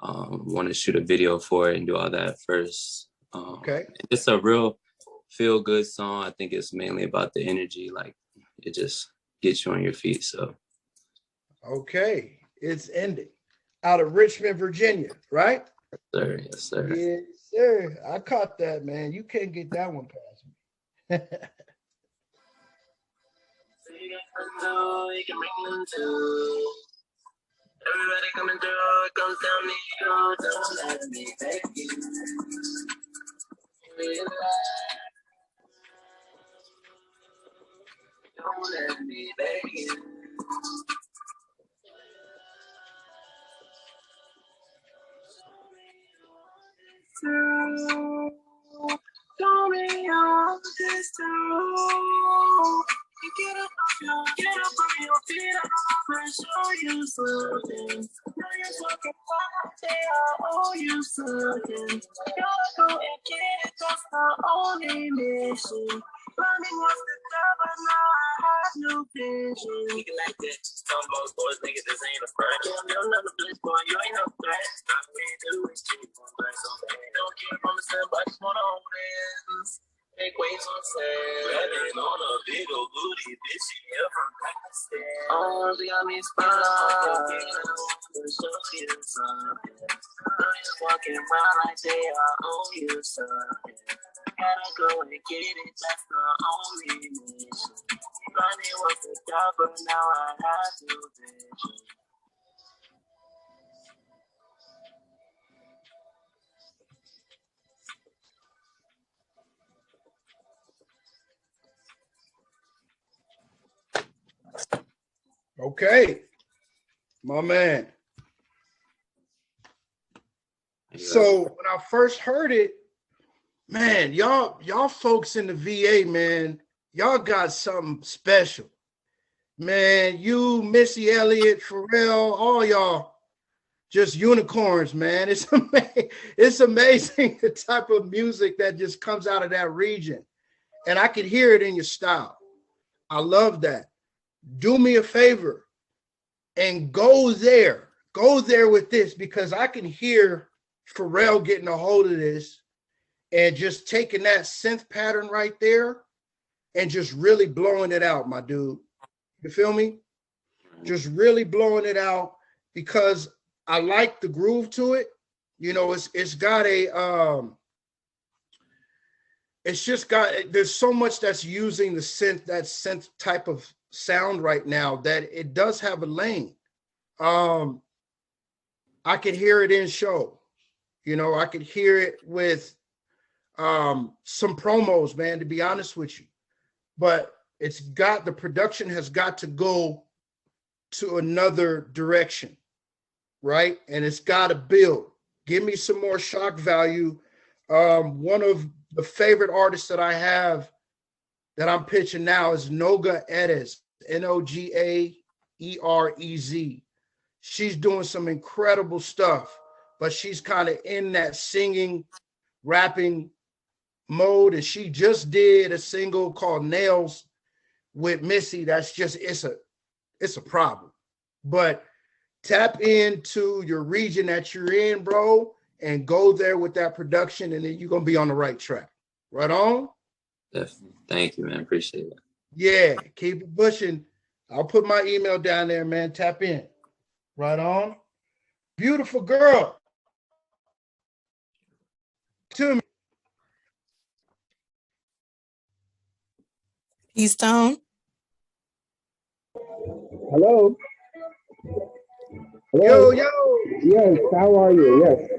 Want to shoot a video for it and do all that first. Okay. It's a real feel good song. I think it's mainly about the energy, like it just gets you on your feet. So okay, it's ending out of Richmond, Virginia, right? yes, sir. Yes, sir. Yes, sir. I caught that, man. You can't get that one past me. Everybody coming through, it comes down to you. Don't let me take you. Don't let me beg you. Show me all this too. Get up on your feet, I'll show you something. Now you're walking by, I owe you something. Gotta go and get it, that's the only mission. Running was the job, but now I have new vision. You can like that, some most boys niggas, this ain't a front. You're another bitch, boy, you ain't no threat. All we do is cheat on black, so they don't care from the step, but just wanna hold hands. Make waves on sand. Rapping on a big old booty, bitch, she here from Pakistan. Oh, she got me spun. Show you something. I'm just walking around like they are on you something. Gotta go and get it, that's the only mission. Running was the job, but now I have to vision. Okay, my man. So when I first heard it, man, y'all folks in the VA, man, y'all got something special. Man, you, Missy Elliott, Pharrell, all y'all, just unicorns, man. It's amazing the type of music that just comes out of that region. And I could hear it in your style. I love that. Do me a favor and go there with this, because I can hear Pharrell getting a hold of this and just taking that synth pattern right there and just really blowing it out, my dude. You feel me? Just really blowing it out, because I like the groove to it. You know, it's got a it's just got, there's so much that's using the synth, that synth type of sound right now, that it does have a lane. I could hear it in show. You know, I could hear it with some promos, man, to be honest with you. But it's got, the production has got to go to another direction, right? And it's got to build. Give me some more shock value. One of the favorite artists that I have that I'm pitching now is Noga Erez, Nogaerez. She's doing some incredible stuff, but she's kind of in that singing, rapping mode. And she just did a single called Nails with Missy. That's just, it's a problem. But tap into your region that you're in, bro, and go there with that production, and then you're gonna be on the right track. Right on? Definitely. Thank you, man. Appreciate it. Yeah, keep it pushing. I'll put my email down there, man. Tap in. Right on. Beautiful girl. To me. Peace Stone. Hello. Hello. Yo. Yes, how are you? Yes.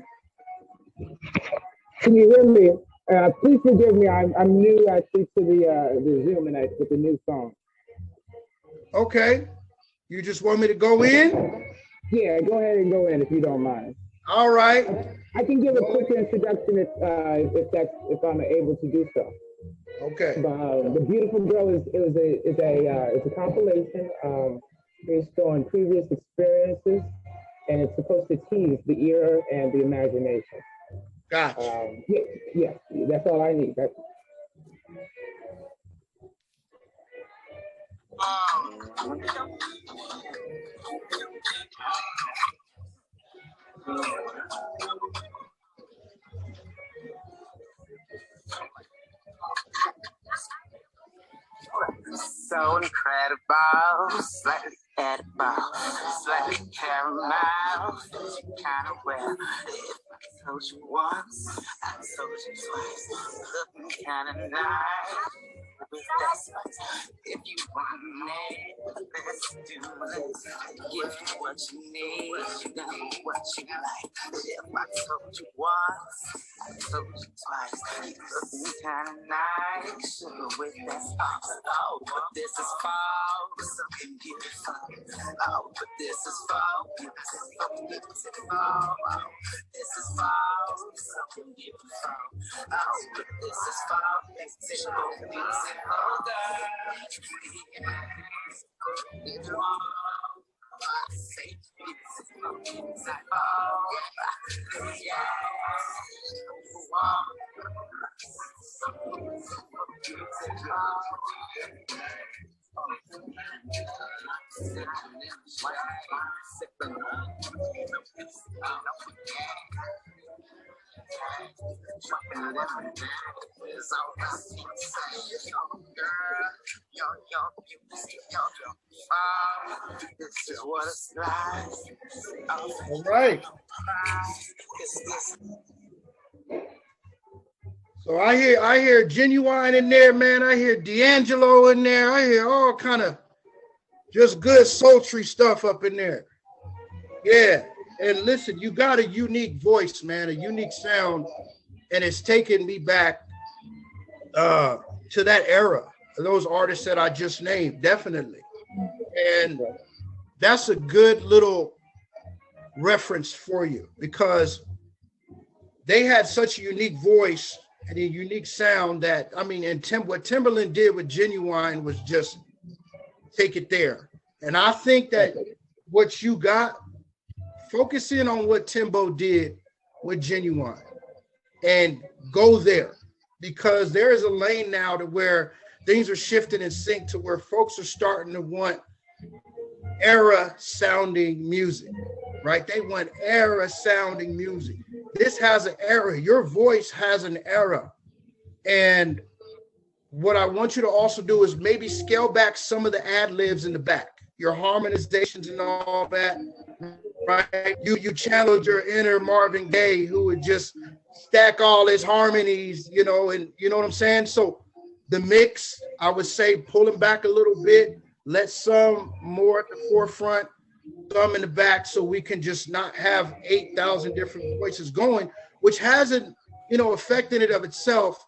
Can you hear me? Please forgive me. I'm new actually to the Zoom and with the new song. Okay. You just want me to go in? Yeah, go ahead and go in if you don't mind. All right. I can give a quick introduction if I'm able to do so. Okay. The Beautiful Girl is a compilation based on previous experiences, and it's supposed to tease the ear and the imagination. Gotcha. Yeah, that's all I need. So incredible, slightly edible, slightly caramel, kind of well. If I told you once, I told you twice, looking kind of nice. With that spice, if you want me, let's do this. Give you what you need, you know what you like. If I told you once, I told you twice, you looking kind of nice. Sugar with that spice. Oh, but this is fall, something beautiful. Oh, but this is fall, something beautiful. Oh, this is fall, something beautiful. Oh, but this is fall, something beautiful. All right. So I hear Genuine in there, man. I hear D'Angelo in there. I hear all kind of just good sultry stuff up in there. Yeah. And listen, you got a unique voice, man, a unique sound, and it's taken me back to that era, those artists that I just named, definitely. And that's a good little reference for you because they had such a unique voice and a unique sound that, I mean, and what Timberland did with Genuine was just take it there. And I think that what you got, focus in on what Timbo did with Genuine and go there, because there is a lane now to where things are shifting in sync to where folks are starting to want era sounding music, right? They want era sounding music. This has an era. Your voice has an era. And what I want you to also do is maybe scale back some of the ad libs in the back, your harmonizations and all that, right? You channeled your inner Marvin Gaye who would just stack all his harmonies, you know, and you know what I'm saying? So the mix, I would say, pulling back a little bit, let some more at the forefront, some in the back, so we can just not have 8,000 different voices going, which hasn't, you know, affected it of itself.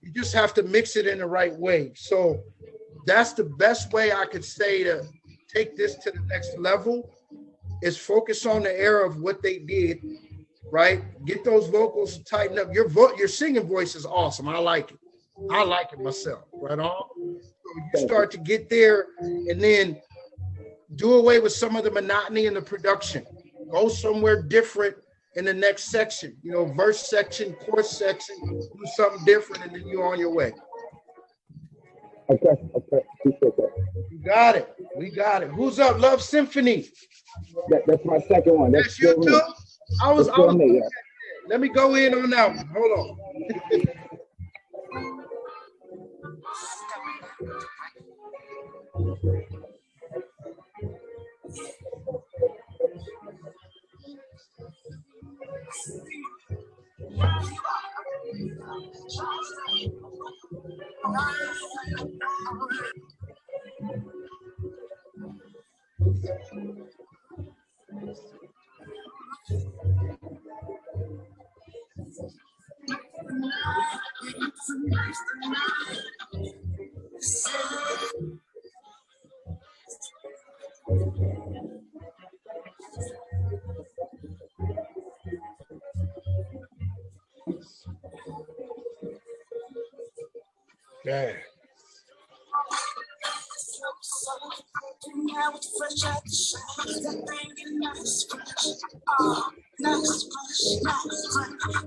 You just have to mix it in the right way. So that's the best way I could say to take this to the next level, is focus on the era of what they did, right? Get those vocals tightened up. Your singing voice is awesome. I like it. I like it myself, right on? So you start to get there and then do away with some of the monotony in the production. Go somewhere different in the next section, you know, verse section, chorus section, do something different, and then you're on your way. Okay, appreciate that. You got it. We got it. Who's up? Love Symphony. That's my second one. That's you too? I was me, yeah. Let me go in on that one. Hold on. Okay.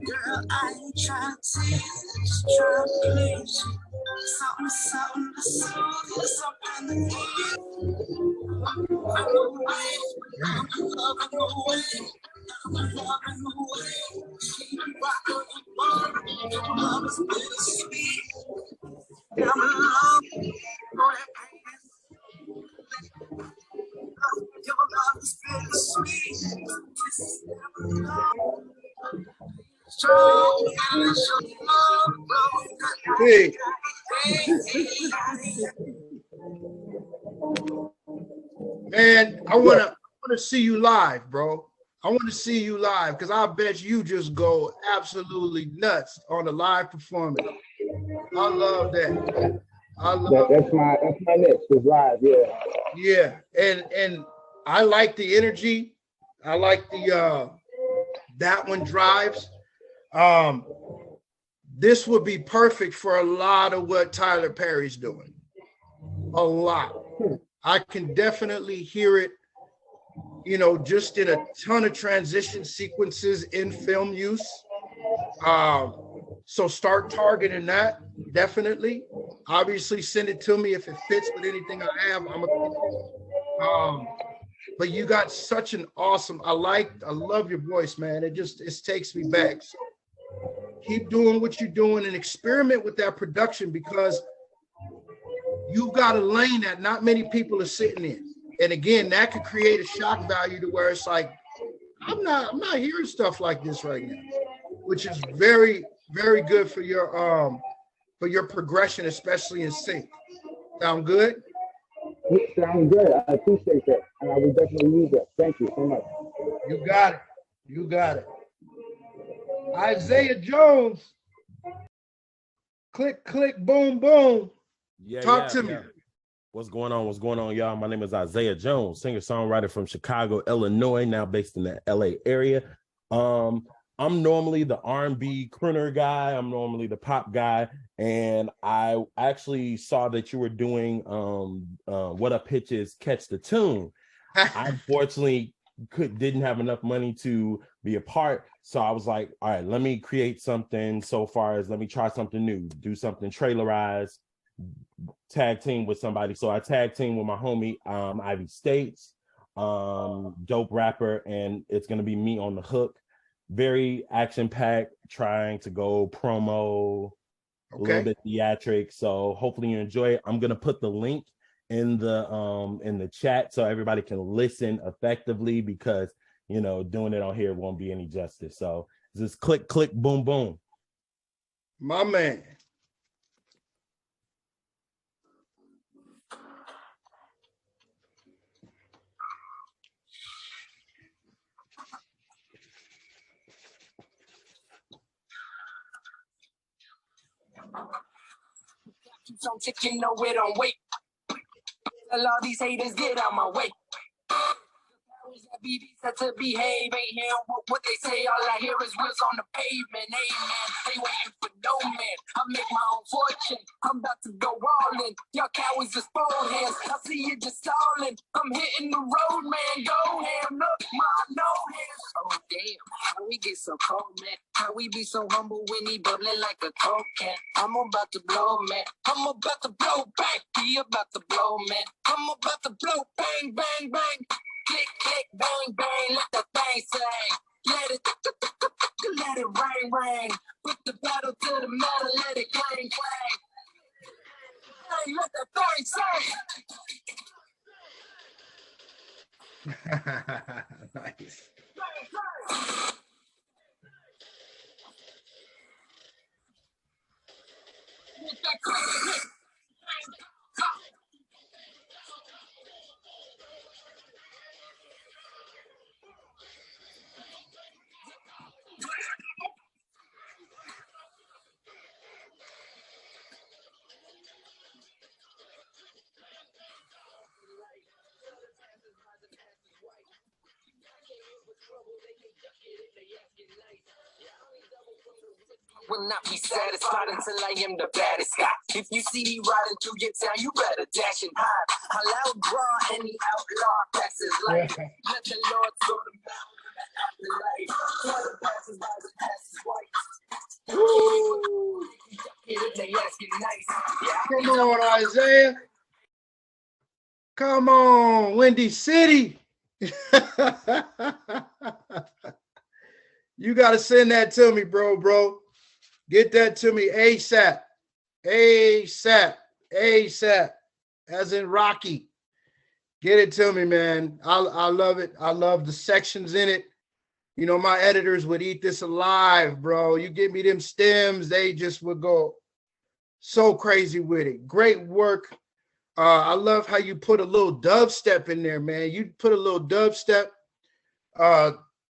Girl, I ain't trying to please you. Something to soothe us up in the Hey. Man, I wanna see you live, bro. I want to see you live because I bet you just go absolutely nuts on a live performance. I love that. That's my next is live, yeah. Yeah, and I like the energy. I like the that one drives. This would be perfect for a lot of what Tyler Perry's doing. A lot. I can definitely hear it, you know, just in a ton of transition sequences in film use. So start targeting that, definitely. Obviously, send it to me if it fits with anything I have. But you got such an awesome, I love your voice, man. It takes me back. So keep doing what you're doing and experiment with that production because you've got a lane that not many people are sitting in. And again, that could create a shock value to where it's like, I'm not hearing stuff like this right now, which is very, very good for your progression, especially in sync. Sound good? Yeah, sound good. I appreciate that. And I will definitely use that. Thank you so much. You got it. You got it. Isaiah Jones. Click, click, boom, boom. Talk to me. What's going on? What's going on, y'all? My name is Isaiah Jones, singer-songwriter from Chicago, Illinois, now based in the LA area. I'm normally the R&B crooner guy. I'm normally the pop guy. And I actually saw that you were doing What Up Pitches Catch the Tune. I unfortunately didn't have enough money to be a part. So I was like, all right, let me create something let me try something new, do something trailerized, tag team with somebody. So I tag team with my homie Ivy States, dope rapper, and it's gonna be me on the hook. Very action-packed, trying to go promo, a little bit theatric. So hopefully you enjoy it. I'm gonna put the link in the chat so everybody can listen effectively because you know doing it on here won't be any justice. So just click, click, boom, boom. My man. Keeps on ticking, no, it don't wait. Tell all these haters get out my way. BB said to behave, ain't hearing what they say. All I hear is wheels on the pavement. Amen. They waiting for no man. I make my own fortune. I'm about to go all in. Y'all cowards just phone hands. I see you just stalling. I'm hitting the road, man. Go ham. Look, my no hands. Oh damn, how we get so cold, man? How we be so humble when he bubbling like a coke can? I'm about to blow, man. I'm about to blow back. He about to blow, man. I'm about to blow, bang, bang, bang. Click, click, bang, bang, let the thing sing. Let it ring, ring. Put the pedal to the metal, let it clang, clang. Hey, let the thing sing. Nice. Will not be satisfied until I am the baddest guy. If you see me riding through your town, you better dash and hide. I'll outdraw any outlaw passes life. Let the Lord sort them out in the afterlife. Tell the passers by the passers white. If they asking nice, yeah, I Come on, Isaiah. Come on, Windy City. You got to send that to me, bro. Get that to me ASAP. ASAP. As in Rocky. Get it to me, man. I love it. I love the sections in it. You know, my editors would eat this alive, bro. You give me them stems, they just would go so crazy with it. Great work. I love how you put a little dubstep in there, man. You put a little dubstep,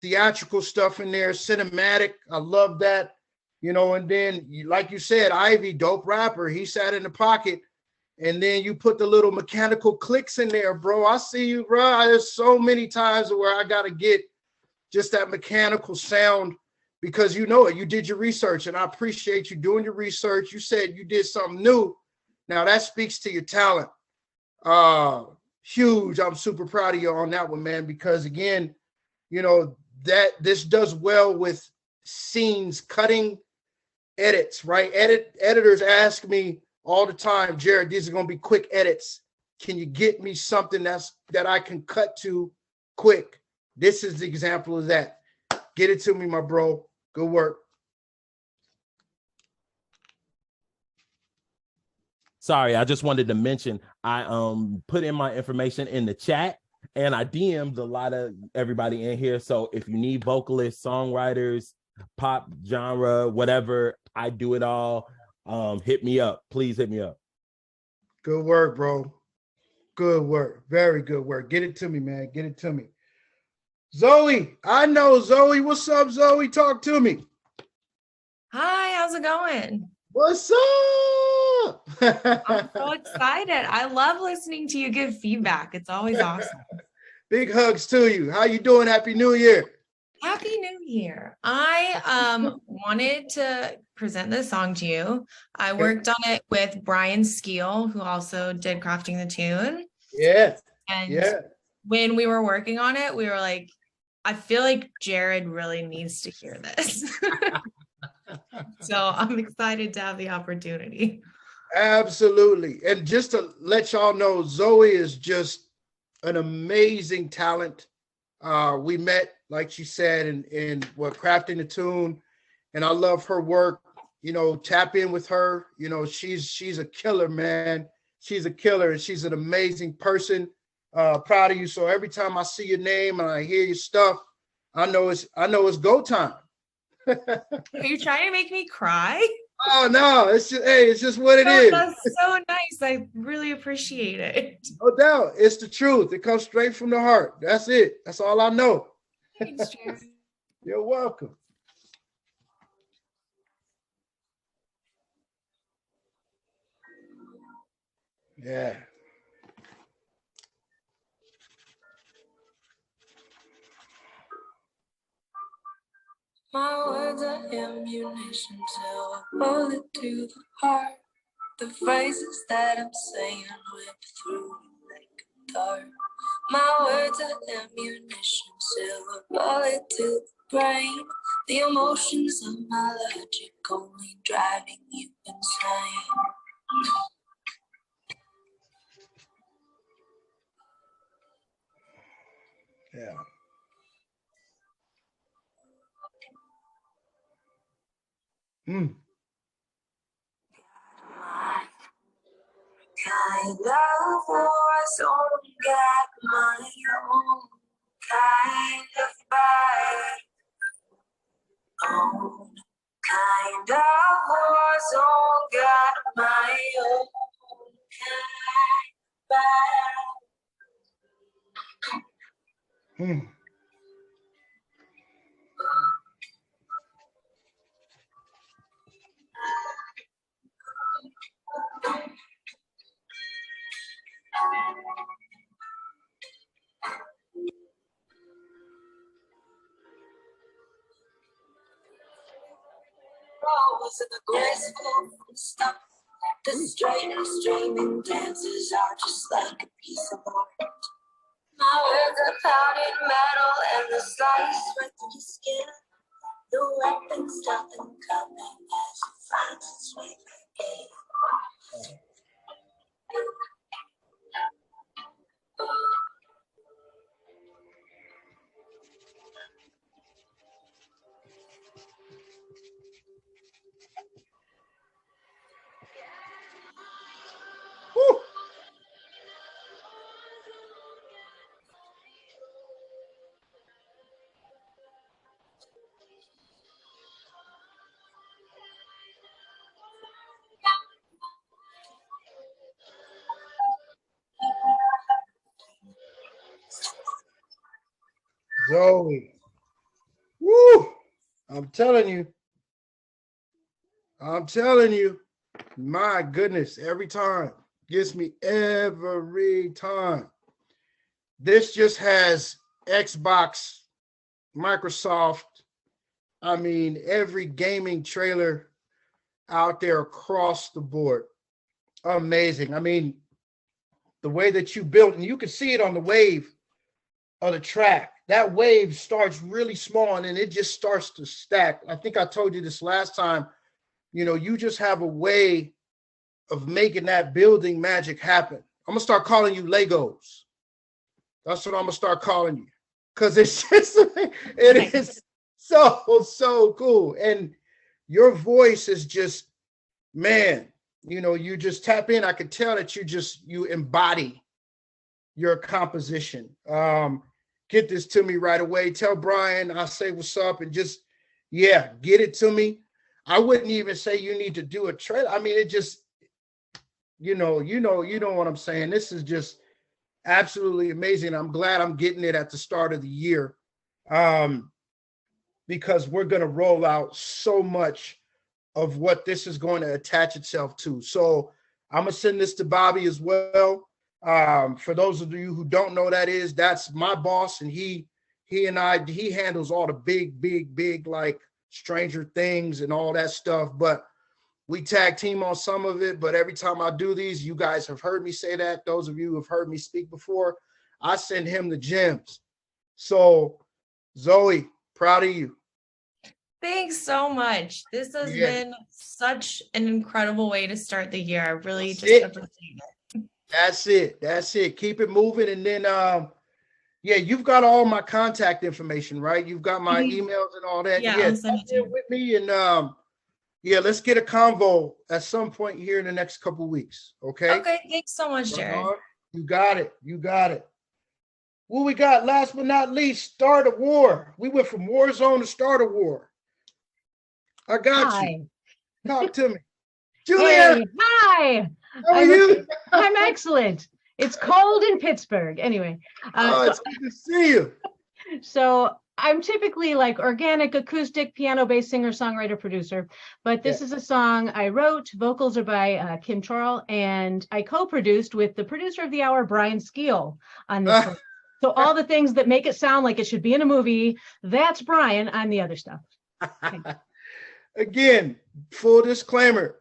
theatrical stuff in there, cinematic. I love that. You know, and then, like you said, Ivy, dope rapper. He sat in the pocket. And then you put the little mechanical clicks in there, bro. I see you, bro. There's so many times where I got to get just that mechanical sound because you know it. You did your research, and I appreciate you doing your research. You said you did something new. Now, that speaks to your talent. Huge. I'm super proud of you on that one, man, because, again, you know, that this does well with scenes, cutting edits, right? Editors ask me all the time, Jared, these are going to be quick edits. Can you get me something that I can cut to quick? This is the example of that. Get it to me, my bro. Good work. Sorry, I just wanted to mention I put in my information in the chat and I DM'd a lot of everybody in here. So if you need vocalists, songwriters, pop genre, whatever, I do it all. Hit me up. Please hit me up. Good work, bro. Good work. Very good work. Get it to me, man. Get it to me. Zoe, I know Zoe. What's up, Zoe? Talk to me. Hi, how's it going? What's up? I'm so excited. I love listening to you give feedback. It's always awesome. Big hugs to you. How you doing? Happy New Year. Happy New Year. I wanted to present this song to you. I worked on it with Brian Skeel, who also did Crafting the Tune. Yeah. And when we were working on it, we were like, I feel like Jared really needs to hear this. So I'm excited to have the opportunity. Absolutely. And just to let y'all know, Zoe is just an amazing talent. We met, like she said, in Crafting the Tune, and I love her work. You know, tap in with her. You know, she's a killer, man. She's a killer, and she's an amazing person. Proud of you. So every time I see your name and I hear your stuff, I know it's go time. Are you trying to make me cry? Oh no, it's just what it is. That's so nice. I really appreciate it. No doubt. It's the truth. It comes straight from the heart. That's it. That's all I know. Thanks, Jared. You're welcome. Yeah. My words are ammunition to a bullet to the heart. The phrases that I'm saying whip through like a dart. My words are ammunition to a bullet to the brain. The emotions of my logic only driving you insane. Yeah. Kind of voice on got my own kind of bite. Own kind of voice on got my own kind of bite. Rose and the graceful stuff. The straightest streaming dances are just like a piece of art. My words are powdered metal and the slice right through your skin. The weapon stopping coming as it finds its way back in. Zoe. Woo! I'm telling you. My goodness, every time. Gets me every time. This just has Xbox, Microsoft, I mean, every gaming trailer out there across the board. Amazing. I mean, the way that you built, and you can see it on the wave of the track. That wave starts really small and then it just starts to stack. I think I told you this last time. You know, you just have a way of making that building magic happen. I'm gonna start calling you Legos. That's what I'm gonna start calling you, because it's just it is so cool. And your voice is just, man, you know, you just tap in. I could tell that you embody your composition. Get this to me right away. Tell Brian I say what's up, and just, yeah, get it to me. I wouldn't even say you need to do a trailer. I mean, it just, you know what I'm saying. This is just absolutely amazing. I'm glad I'm getting it at the start of the year, because we're going to roll out so much of what this is going to attach itself to. So I'm going to send this to Bobby as well. For those of you who don't know, that's my boss, and he handles all the big like Stranger Things and all that stuff, but we tag team on some of it. But every time I do these, you guys have heard me say that. Those of you who have heard me speak before, I send him the gems. So Zoe, proud of you. Thanks so much. This has been such an incredible way to start the year. I really appreciate it. That's it. Keep it moving. And then, you've got all my contact information, right? You've got my emails and all that. Yeah, I'll send it to you. With me, and let's get a convo at some point here in the next couple of weeks. Okay. Okay. Thanks so much, Jared. You got it. What we got? Last but not least, Start a War. We went from war zone to Start a War. I got you. Talk to me, Julia. Hey, hi. How are you? I'm excellent. It's cold in Pittsburgh. Anyway. It's good to see you. So I'm typically like organic, acoustic, piano-based singer, songwriter, producer, but this is a song I wrote. Vocals are by Kim Chorl, and I co-produced with the producer of the hour, Brian Skeel, on this one. So all the things that make it sound like it should be in a movie, that's Brian. I'm the other stuff. Again, full disclaimer,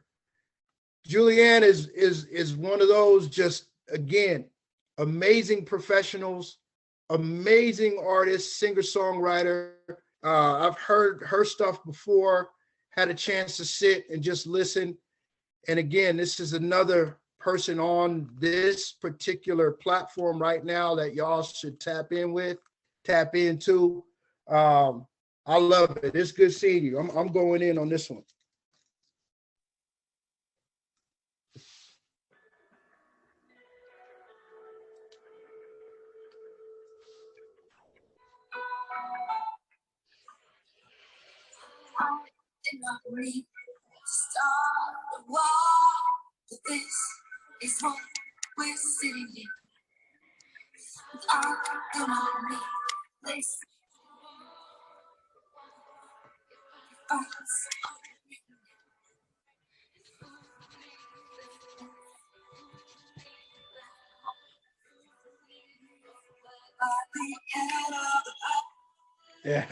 Julianne is one of those, just, again, amazing professionals, amazing artist, singer-songwriter. I've heard her stuff before, had a chance to sit and just listen. And again, this is another person on this particular platform right now that y'all should tap into. I love it. It's good seeing you. I'm going in on this one. Start the war, but this is what we're sitting in. I'm gonna replace us. Yeah.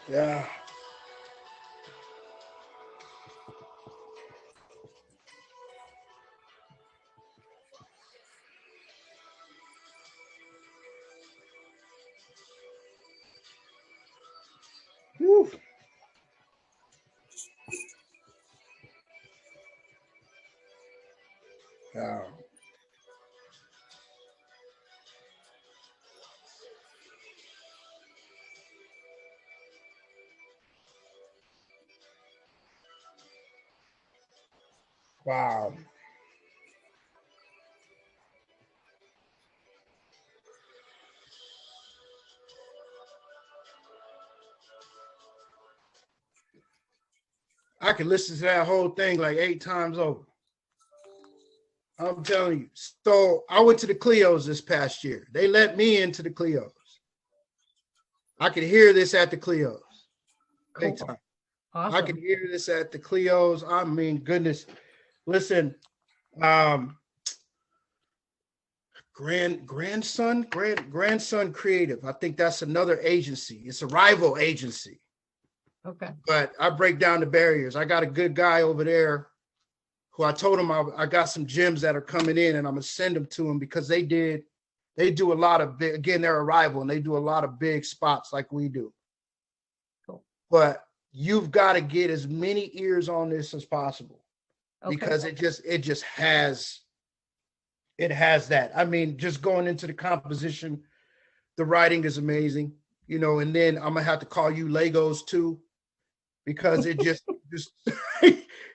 Yeah. Wow. Wow. I could listen to that whole thing like 8 times over. I'm telling you. So I went to the Cleos this past year. They let me into the Cleos. I could hear this at the Cleos. Big time. Awesome. I could hear this at the Cleos. I mean, goodness. Listen, grandson creative. I think that's another agency. It's a rival agency. Okay. But I break down the barriers. I got a good guy over there who I told him I got some gems that are coming in and I'm gonna send them to him because they do a lot of big, again, they're a rival and they do a lot of big spots like we do. Cool. But you've got to get as many ears on this as possible because it just has that. I mean, just going into the composition, the writing is amazing, you know, and then I'm gonna have to call you Legos too, because it just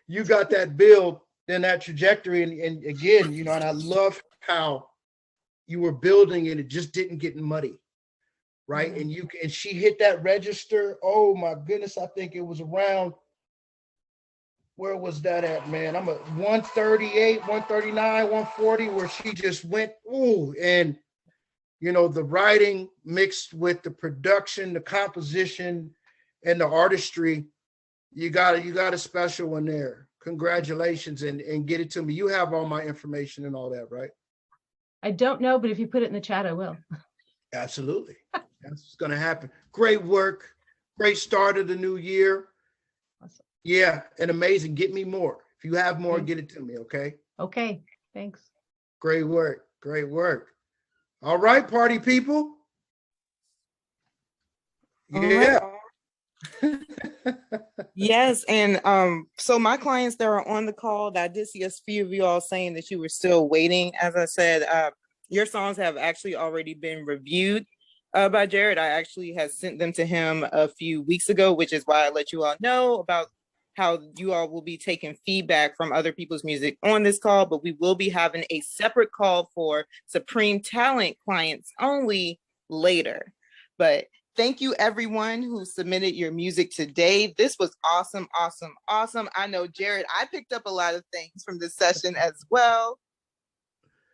you got that build, then that trajectory, and again, you know, and I love how you were building and it just didn't get muddy, right? Mm-hmm. And she hit that register. Oh my goodness, I think it was around, where was that at, man? I'm at 138, 139, 140, where she just went, ooh, and you know, the writing mixed with the production, the composition, and the artistry, you got a special one there. Congratulations, and get it to me. You have all my information and all that, right? I don't know, but if you put it in the chat, I will. Absolutely. That's what's going to happen. Great work. Great start of the new year. Awesome. Yeah, and amazing. Get me more. If you have more, get it to me, okay? Okay, thanks. Great work. Great work. All right, party people. Yeah. Yes, and so my clients that are on the call, I did see a few of you all saying that you were still waiting. As I said, your songs have actually already been reviewed by Jared. I actually had sent them to him a few weeks ago, which is why I let you all know about how you all will be taking feedback from other people's music on this call, but we will be having a separate call for Supreme Talent clients only later. But thank you, everyone who submitted your music today. This was awesome, awesome, awesome. I know, Jared, I picked up a lot of things from this session as well.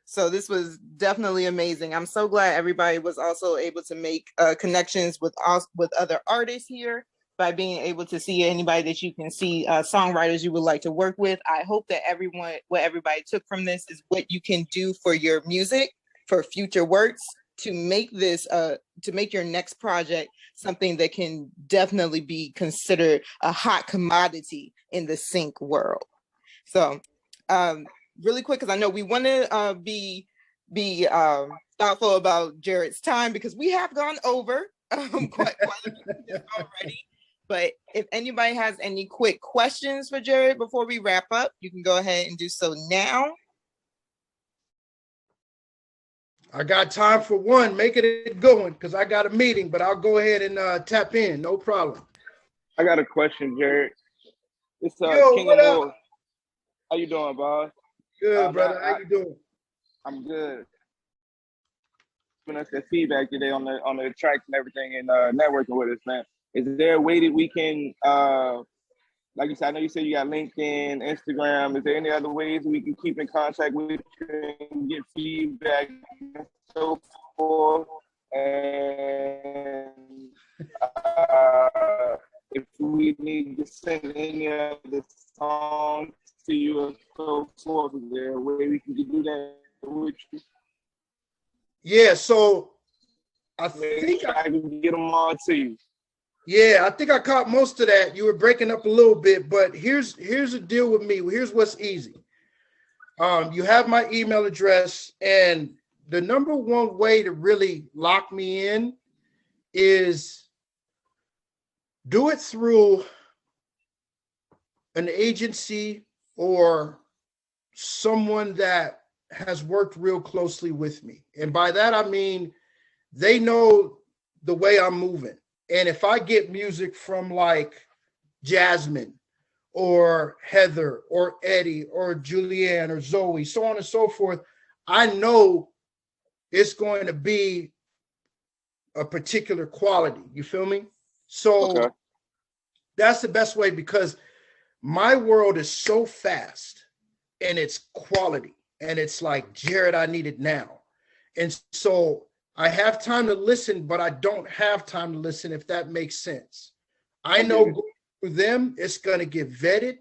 So this was definitely amazing. I'm so glad everybody was also able to make connections with other artists here by being able to see anybody that you can see, songwriters you would like to work with. I hope that what everybody took from this is what you can do for your music, for future works, to make this, to make your next project something that can definitely be considered a hot commodity in the sync world. So really quick, because I know we want to be thoughtful about Jared's time because we have gone over quite a bit already. But if anybody has any quick questions for Jared before we wrap up, you can go ahead and do so now. I got time for one. Make it going because I got a meeting, but I'll go ahead and tap in. No problem. I got a question, Jared. It's Yo, King what of up? Moore. How you doing, boss? Good, brother. How you doing? I'm good. Giving us the feedback today on the tracks and everything, and networking with us, man. Is there a way that we can, like you said, I know you said you got LinkedIn, Instagram. Is there any other ways we can keep in contact with you and get feedback and so forth? And if we need to send any of the songs to you or so forth, is there a way we can do that with you? Yeah, so I think I can get them all to you. Yeah, I think I caught most of that. You were breaking up a little bit, but here's the deal with me. Here's what's easy. You have my email address, and the number one way to really lock me in is do it through an agency or someone that has worked real closely with me. And by that, I mean, they know the way I'm moving. And if I get music from like Jasmine or Heather or Eddie or Julianne or Zoe, so on and so forth, I know it's going to be a particular quality. You feel me? So that's the best way, because my world is so fast and it's quality. And it's like, Jared, I need it now. And so I have time to listen, but I don't have time to listen, if that makes sense. I know going through them, it's going to get vetted.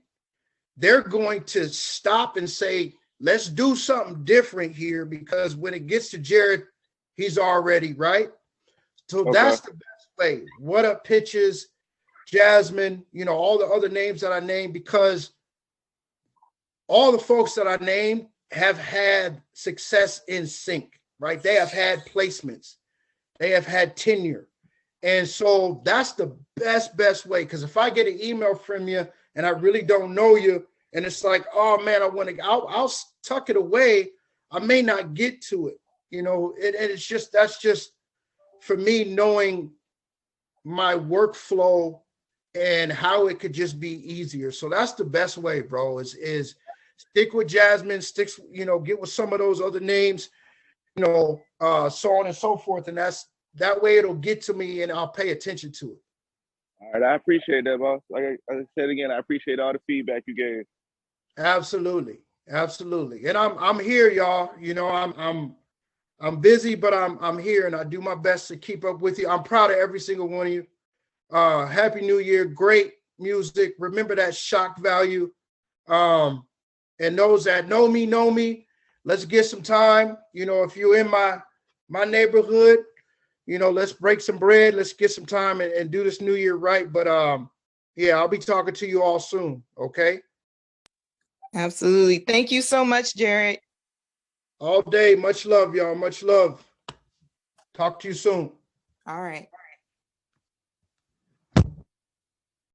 They're going to stop and say, let's do something different here, because when it gets to Jared, he's already right. So that's the best way. What Up Pitches, Jasmine, you know, all the other names that I named, because all the folks that I named have had success in sync, right? They have had placements. They have had tenure. And so that's the best way. Because if I get an email from you and I really don't know you, and it's like, oh man, I'll tuck it away. I may not get to it, you know, and it's just, that's just for me, knowing my workflow and how it could just be easier. So that's the best way, bro, is stick with Jasmine, you know, get with some of those other names, you know, so on and so forth. And that way it'll get to me and I'll pay attention to it. All right, I appreciate that, boss. Like I said again, I appreciate all the feedback you gave. Absolutely. And I'm here, y'all. You know, I'm busy, but I'm here, and I do my best to keep up with you. I'm proud of every single one of you. Happy New Year. Great music. Remember that shock value. And those that know me, let's get some time. You know, if you're in my neighborhood, you know, let's break some bread. Let's get some time and do this new year right. But yeah, I'll be talking to you all soon. Okay. Absolutely. Thank you so much, Jared. All day. Much love, y'all. Much love. Talk to you soon. All right.